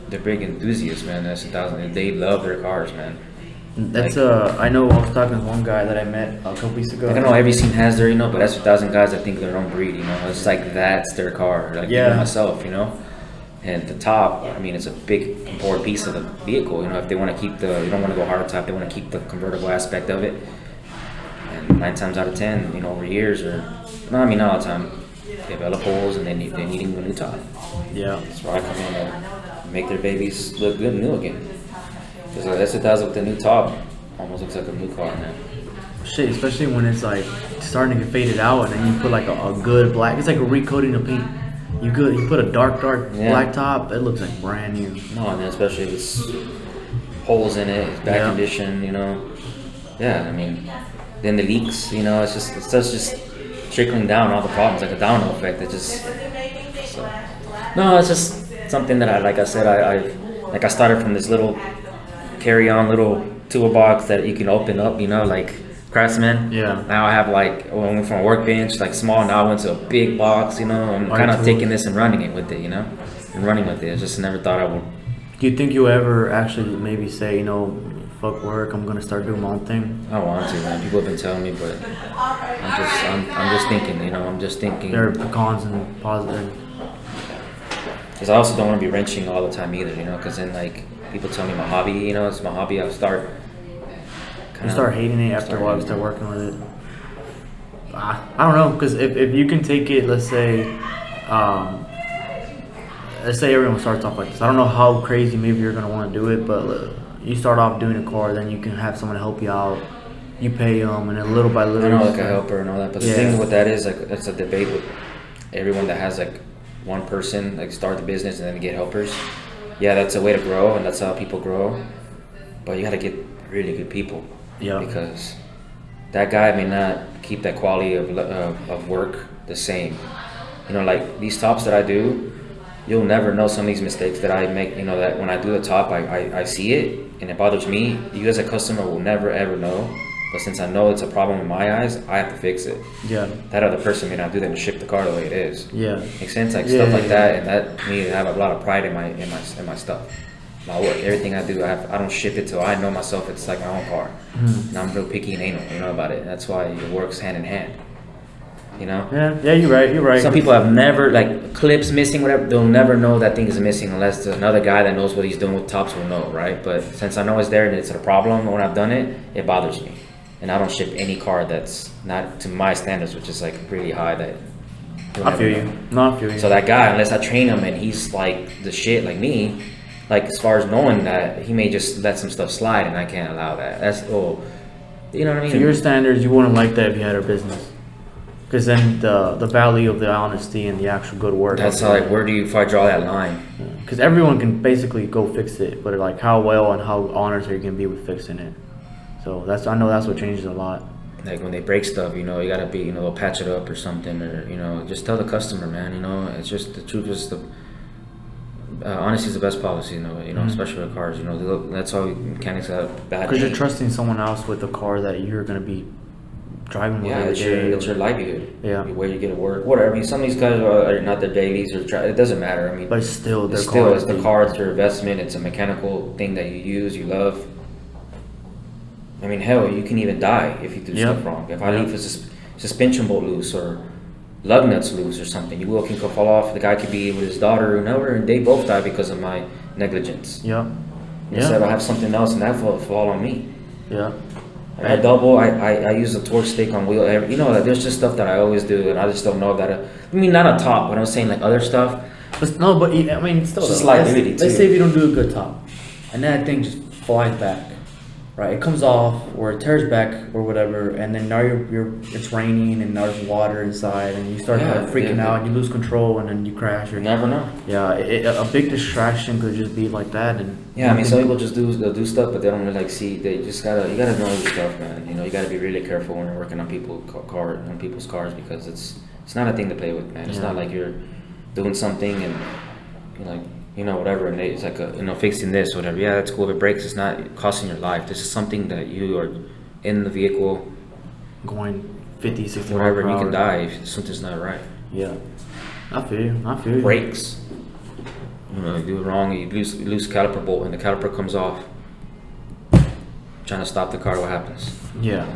They're big enthusiasts, man. S2000, they love their cars, man. That's I know I was talking to one guy that I met a couple weeks ago. I don't know every scene has their, but S2000 guys, I think their own breed, It's like that's their car, like even myself, And the top, I mean, it's a big important piece of the vehicle, If they want to keep they don't want to go hard top, they want to keep the convertible aspect of it. And 9 times out of 10, over years not all the time. They develop holes and they need a new top. Yeah. That's where I come in and make their babies look good and new again. Because S2000 with the new top almost looks like a new car, man. Shit, especially when it's like starting to get faded out and then you put like a good black. It's like a recoating of paint. You put a dark black top, it looks like brand new. No, and then especially if it's holes in it, it's bad condition, Yeah, I mean, then the leaks, you know, it's just trickling down all the problems, like a domino effect. It just, so. No, it's just something that like I said, I started from this little carry-on little toolbox that you can open up, you know, like Craftsman. Yeah. Now I have like, well, I went from a workbench, like small, now I went to a big box, you know. I'm kind of taking this and running it with it, you know, and running with it. I just never thought I would. Do you think you'll ever actually maybe say, you know, fuck work, I'm gonna start doing my own thing? I want to, man. People have been telling me, but I'm just thinking, you know, I'm just thinking. There are cons and positives. Because I also don't want to be wrenching all the time either, you know, because then like people tell me my hobby, you know, it's my hobby. I start. You start hating it after a while. You start working with it. I don't know, because if you can take it, let's say everyone starts off like this. I don't know how crazy maybe you're gonna want to do it, but you start off doing a car, then you can have someone help you out. You pay them, and then little by little. I know, like a helper and all that. But the thing with that is like it's a debate with everyone that has like one person like start the business and then get helpers. Yeah, that's a way to grow, and that's how people grow. But you got to get really good people. Yeah. Because that guy may not keep that quality of work the same. You know, like these tops that I do, you'll never know some of these mistakes that I make. You know, that when I do the top, I see it and it bothers me. You as a customer will never ever know. But since I know it's a problem in my eyes, I have to fix it. Yeah. That other person may not do that and ship the car the way it is. Yeah. Makes sense? Like stuff like that, and that to me, I have a lot of pride in my stuff. My work, everything I do, I don't ship it till I know myself it's like my own car. And I'm real picky and anal, you know, about it. That's why it works hand in hand. You know? Yeah, you're right. Some people have never, like, clips missing, whatever, they'll never know that thing is missing unless another guy that knows what he's doing with tops will know, right? But since I know it's there and it's a problem when I've done it, it bothers me. And I don't ship any car that's not to my standards, which is, like, really high that... I feel you. No, I feel you. So that guy, unless I train him and he's, like, the shit like me, like, as far as knowing that, he may just let some stuff slide and I can't allow that. That's, you know what I mean? To your standards, you wouldn't like that if you had a business. Because then the value of the honesty and the actual good work. That's how, like, if I draw that line? Because everyone can basically go fix it, but like how well and how honest are you going to be with fixing it? So I know that's what changes a lot. Like when they break stuff, you know, you gotta be, you know, they'll patch it up or something, or, you know, just tell the customer, man, you know, it's just the truth is honesty is the best policy, you know, especially with cars, you know, that's how mechanics have bad. Because you're trusting someone else with a car that you're gonna be driving with every day. It's your livelihood. Yeah. Where you get to work, whatever. I mean, some of these guys are not their dailies or it doesn't matter. I mean, but still, it's the car, it's your investment, it's a mechanical thing that you use, you love. I mean, hell, you can even die if you do stuff wrong. If I leave a suspension bolt loose or lug nuts loose or something, you can fall off. The guy could be with his daughter or whoever, and they both die because of my negligence. Yeah. Instead, I have something else, and that fall on me. Yeah. I use a torque stick on wheel. You know, there's just stuff that I always do, and I just don't know that. I mean, not a top, but I'm saying like other stuff. But no, but I mean, still. It's just liability. Let's say if you don't do a good top, and that thing just flies back. Right, it comes off or it tears back or whatever, and then now it's raining and there's water inside, and you start freaking out and you lose control and then you crash. You never know. Yeah, a big distraction could just be like that. And I mean, some people just do stuff, but they don't really like see. They just you gotta know your stuff, man. You know, you gotta be really careful when you're working on people's cars because it's not a thing to play with, man. It's not like you're doing something and you're like, you know, whatever, and it's like fixing this or whatever. Yeah, that's cool. If it breaks, it's not costing your life. This is something that you are in the vehicle going 50, 60 whatever, and you can die if something's not right. Yeah, I feel you. Brakes. You know, you do it wrong, you lose caliper bolt, and the caliper comes off. Trying to stop the car, what happens? Yeah.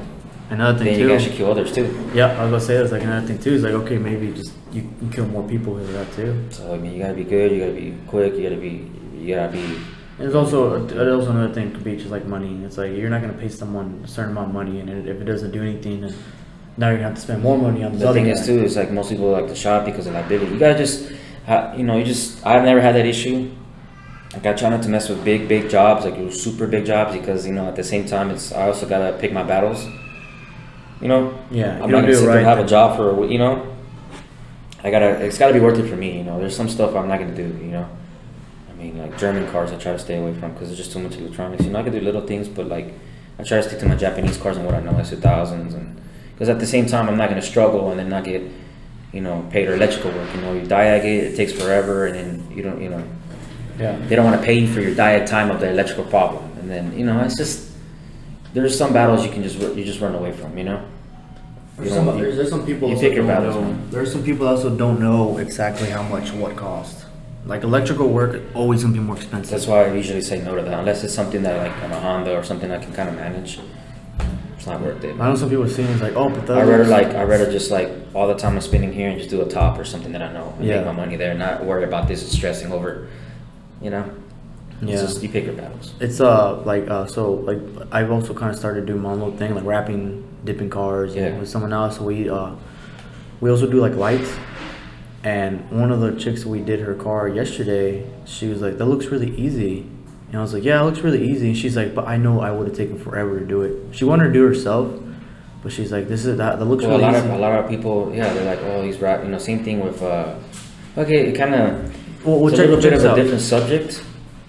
Another thing then too. You guys should kill others too. Yeah, I was gonna say that's like another thing too. Is like, okay, maybe just you can kill more people with that too. So I mean, you gotta be good. You gotta be quick. You gotta be. And there's also another thing could be just like money. It's like you're not gonna pay someone a certain amount of money, and if it doesn't do anything, then now you're gonna have to spend more money on the thing is too. It's like most people like to shop because of liability. You gotta just, I've never had that issue. Like I try not to mess with big jobs, like super big jobs, because at the same time I also gotta pick my battles. Yeah, I'm not gonna sit there and have a job for it's gotta be worth it for me. There's some stuff I'm not gonna do. I mean, like German cars, I try to stay away from because there's just too much electronics. I can do little things, but like I try to stick to my Japanese cars and what I know, S2000s, and because at the same time I'm not gonna struggle and then not get, paid or electrical work. You diag it takes forever, and then you don't, Yeah. they don't want to pay you for your diag time of the electrical problem, and then it's just there's some battles you just run away from. There's some people you also pick your don't battles, know. man. There's some people also don't know exactly how much what costs. Like electrical work always gonna be more expensive. That's why I usually say no to that, unless it's something that like on a Honda or something I can kind of manage. It's not worth it. I know some people see it's like, oh, but I rather just like all the time I'm spending here and just do a top or something that I know and make my money there, not worry about this and stressing over, Yeah. It's just, you pick your battles. It's I've also kind of started doing my own little thing, like wrapping, dipping cars with someone else. So we also do like lights. And one of the chicks we did her car yesterday, she was like, that looks really easy. And I was like, yeah, it looks really easy. And she's like, but I know I would have taken forever to do it. She wanted to do it herself, but she's like, that looks really easy. A lot of people, they're like, oh, he's right. Same thing with, okay, it kind of, it's a little bit of a different subject.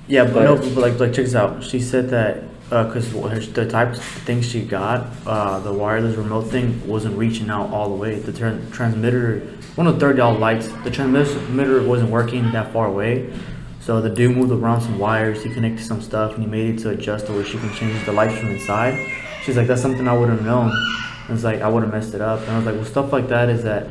Yeah, but like check this out. She said that because the type of thing she got, the wireless remote thing wasn't reaching out all the way. The transmitter, one of the $30 lights, the transmitter wasn't working that far away. So the dude moved around some wires, he connected some stuff, and he made it to adjust to where she can change the lights from inside. She's like, that's something I would have known. And it's like, I would have messed it up. And I was like, well, stuff like that is that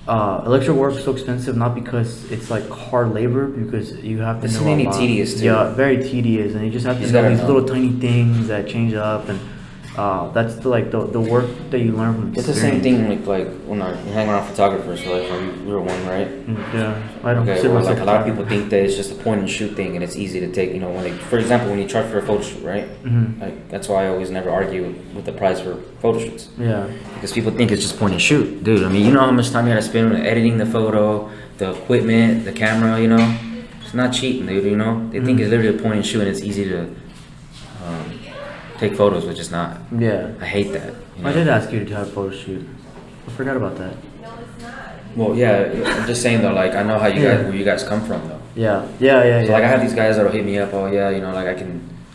electrical work is so expensive, not because it's like hard labor, because you have to know a lot. Tedious too. Yeah, very tedious, and you just have to know these little tiny things that change up, and that's the work that you learn from experience. It's the same thing like when I hang around photographers, so like you're one, right? Yeah, I don't. Okay, well, like a lot of people think that it's just a point and shoot thing, and it's easy to take. For example, when you charge for a photo shoot, right? Mm-hmm. Like that's why I always never argue with the price for photo shoots. Yeah. Because people think it's just point and shoot, dude. I mean, you know how much time you gotta spend on editing the photo, the equipment, the camera. It's not cheap, dude. They think it's literally a point and shoot, and it's easy to take photos, which is not. Yeah. I hate that. I did ask you to have a photo shoot. I forgot about that. Well, yeah, I'm just saying though, like I know how where you guys come from though. Yeah. So like I have these guys that'll hit me up, oh yeah, like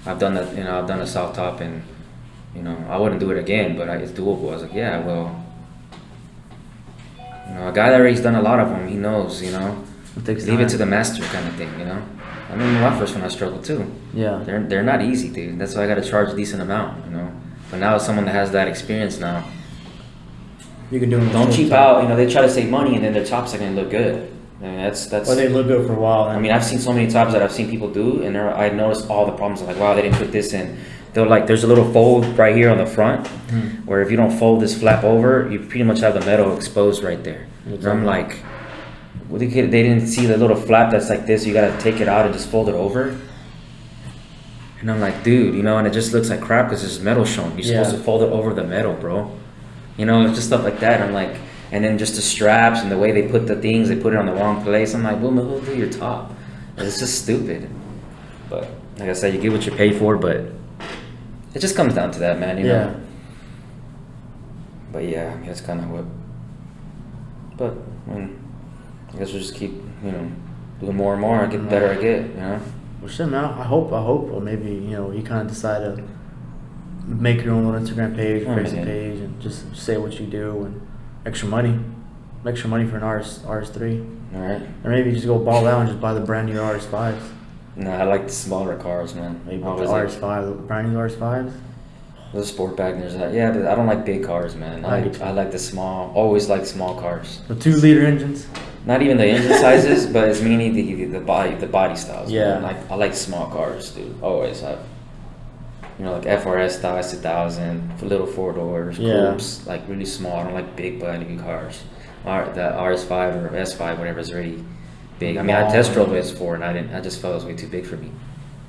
I've done that, I've done a south top and, I wouldn't do it again, but it's doable. I was like, yeah, well, a guy that already's done a lot of them, he knows, leave it to the master kind of thing, I remember my first one I struggled too. Yeah. They're not easy, dude. That's why I got to charge a decent amount, But now as someone that has that experience now, you can do them. Don't cheap out. They try to save money and then their tops are gonna look good. I mean, that's. Well, they look good for a while. I mean, I've seen so many tops that I've seen people do, and I noticed all the problems. I'm like, wow, they didn't put this in. They're like, there's a little fold right here on the front, where if you don't fold this flap over, you pretty much have the metal exposed right there. And I'm like, well, they didn't see the little flap that's like this. You gotta take it out and just fold it over. And I'm like, dude, and it just looks like crap because there's metal showing. You're supposed to fold it over the metal, bro. Just stuff like that. I'm like, and then just the straps and the way they put the things, they put it on the wrong place. I'm like, well, we'll do your top. It's just stupid. But like I said, you get what you pay for, but it just comes down to that, man. You know. But yeah, that's kind of what. But I guess we'll just keep, doing more and more. I get better. I get, Well, shit, man. I hope, or maybe you kind of decide to make your own little Instagram page, Facebook page, and just say what you do and extra money for an RS3. All right. Or maybe just go ball out and just buy the brand new RS5s. No, I like the smaller cars, man. Maybe the RS5, the brand new RS5s. The Sportback, there's that. Yeah, but I don't like big cars, man. I like the small. Always like small cars. The 2-liter engines. Not even the engine sizes, but it's mainly the body styles. Yeah. Man. I like small cars, dude. Always. Like FRS style S2000, little 4-doors, coupes, like really small. I don't like big body cars. The RS5 or S5, whatever, is already big. I mean, I test drove the S4 and I just felt it was way too big for me.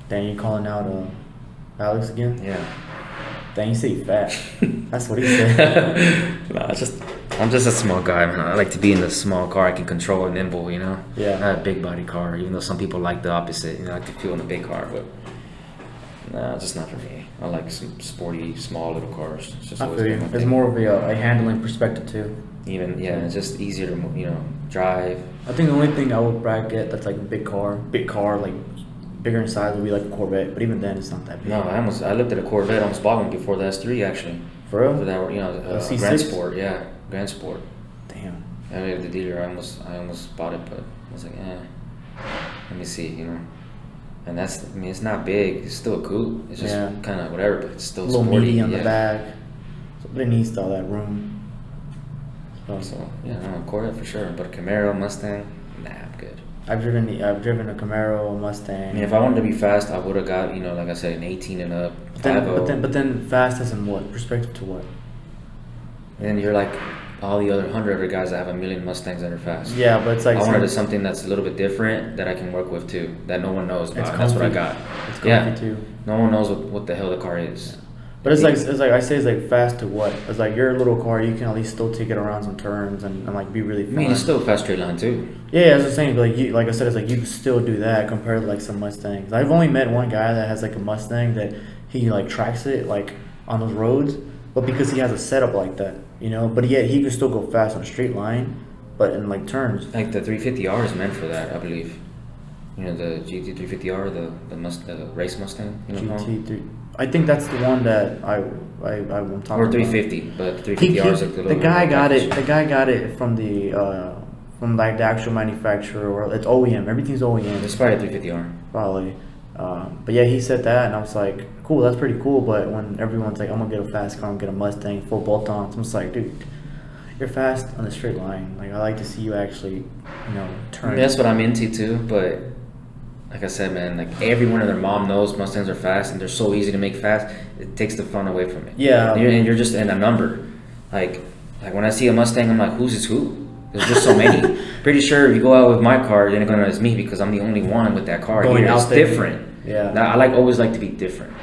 Dang, you calling out Alex again? Yeah. Dang, you say fat. That's what he said. I'm just a small guy, man. I like to be in the small car I can control and nimble, Yeah. Not a big body car, even though some people like the opposite. I like to feel in a big car, but nah, just not for me. I like some sporty, small little cars. It's just I feel you. It's more of a handling perspective too. It's just easier to drive. I think the only thing I would get that's like a big car, like bigger in size would be like a Corvette, but even then it's not that big. No, I looked at a Corvette. I almost bought one before the S3 actually. For real? For that, C6? Grand Sport. Yeah, Grand Sport. Damn. I mean, the dealer. I almost bought it, but I was like, let me see, And that's, I mean, it's not big. It's still a coupe. It's just kind of whatever, but it's still a little sporty. meaty on the back. So it needs all that room. So yeah, no, Corvette for sure. But a Camaro, Mustang, nah, I'm good. I've driven a Camaro, a Mustang. I mean, if I wanted to be fast, I would have got, like I said, an 18 and up. But then fast as in what? Perspective to what? And then you're like all the other 100 other guys that have a million Mustangs that are fast. Yeah, but it's like I wanted something that's a little bit different that I can work with too, that no one knows about. That's what I got. It's comfy too. No one knows what the hell the car is. Yeah. But it's like I say it's like fast to what? It's like your little car, you can at least still take it around some turns and like be really fun. I mean, it's still a fast straight line too. Yeah, as I'm saying, but like I said, it's like you can still do that compared to like some Mustangs. I've only met one guy that has like a Mustang that he like tracks it like on those roads, but because he has a setup like that, but yet he can still go fast on a straight line, but in like turns. Like the 350R is meant for that, I believe. The GT350R, the race Mustang. GT3. I think that's the one that I'm talking about. Or 350, but 350R is like the little. The guy got it. The guy got it from from like the actual manufacturer, or it's OEM. Everything's OEM. It's probably a 350R. Probably. But yeah, he said that, and I was like, cool, that's pretty cool. But when everyone's like, I'm gonna get a fast car, I'm gonna get a Mustang, full bolt-ons, I'm just like, dude, you're fast on a straight line. Like, I like to see you actually, turn. That's what I'm into too, but like I said, man, like everyone and their mom knows Mustangs are fast and they're so easy to make fast. It takes the fun away from it. Yeah. And you're just in a number. Like when I see a Mustang, I'm like, who's this who? There's just so many. Pretty sure if you go out with my car, you're not gonna know it's me because I'm the only one with that car. Going It's out there. different. Yeah. Now, I always like to be different.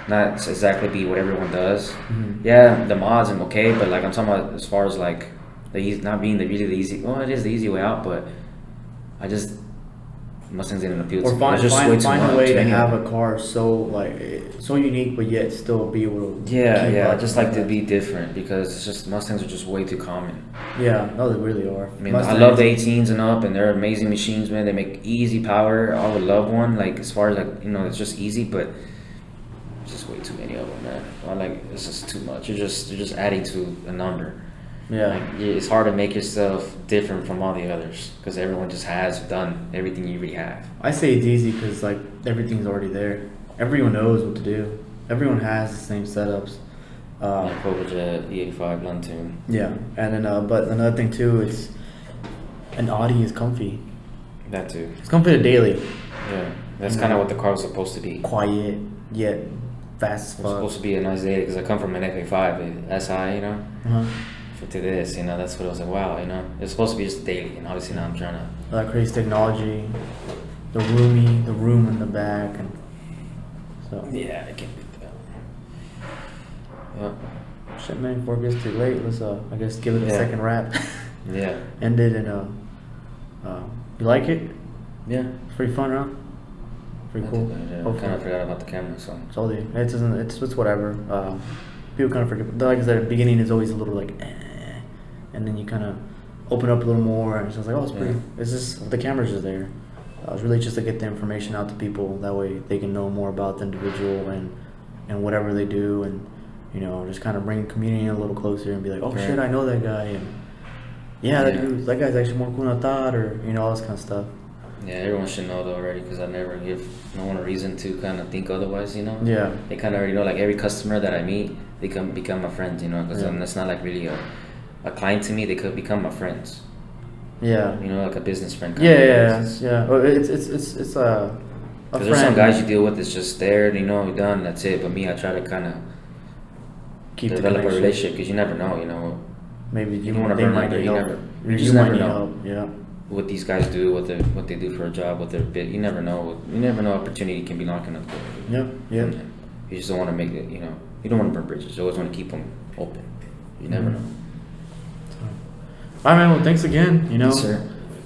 Not exactly be what everyone does. Mm-hmm. Yeah, the mods I'm okay, but like I'm talking about as far as like not being the easy. Well, it is the easy way out, but I just. Mustangs didn't appeal to me. Or find a way to have a car so unique, but yet still be able to. Yeah. I just like to be different because it's just Mustangs are just way too common. Yeah, no, they really are. I mean, I love the 18s and up, and they're amazing machines, man. They make easy power. I would love one. Like as far as it's just easy, but just way too many of them, man. It's just too much. You're just adding to a number. Yeah, it's hard to make yourself different from all the others because everyone just has done everything you already have. I say it's easy because like everything's already there. Everyone knows what to do. Everyone has the same setups. Probojet, E85, Luntune. Yeah, and then but another thing too is an Audi is comfy. That too. It's comfy to daily. Yeah, that's kind of what the car was supposed to be. Quiet yet fast as fuck. It's supposed to be a nice daily because I come from an F85, SI, Uh-huh. To this, that's what I was like, wow, it's supposed to be just daily, and obviously now I'm trying to. That crazy technology, the room in the back, and so. Yeah, I can't beat that. Yeah. Shit, man, before it gets too late, let's I guess give it a second wrap. Yeah. End it in you like it? Yeah. Pretty fun, huh? Pretty cool. I kind of forgot about the camera, so. Told you, it's whatever. People kind of forget, but like I said, the beginning is always a little like, and then you kind of open up a little more, and it's just like, oh, it's pretty. It's just the camera's just there. It's really just to get the information out to people. That way, they can know more about the individual and whatever they do, and just kind of bring the community a little closer and be like, oh shit, I know that guy, and that guy's actually more cool than I thought, or all this kind of stuff. Yeah, everyone should know though already because I never give no one a reason to kind of think otherwise, Yeah. They kind of already know, like every customer that I meet, they become my friends, because that's not like really a client to me. They could become my friends. Yeah. Like a business friend. Yeah. Well, it's a friend. There's some guys you deal with that's just there, you're done, that's it. But me, I try to kind of develop a relationship because you never know, Maybe you don't want to burn out there. You just never know. Yeah. What these guys do, what they do for a job, what their bit. You never know. Opportunity can be knocking at the door. Yeah. You just don't want to make it. You don't want to burn bridges. You always want to keep them open. You never know. All right, man. Well, thanks again. Yes, sir.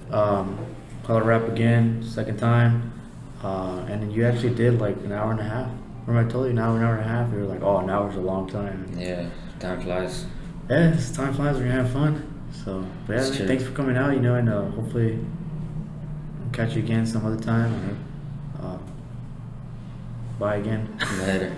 Color wrap again, second time, and then you actually did like an hour and a half. Remember I told you an hour and a half. You were like, oh, an hour's a long time. Yeah, time flies. Yeah, time flies when you're having fun. So, but yeah, man, thanks for coming out. And hopefully, we'll catch you again some other time. Bye again. Later.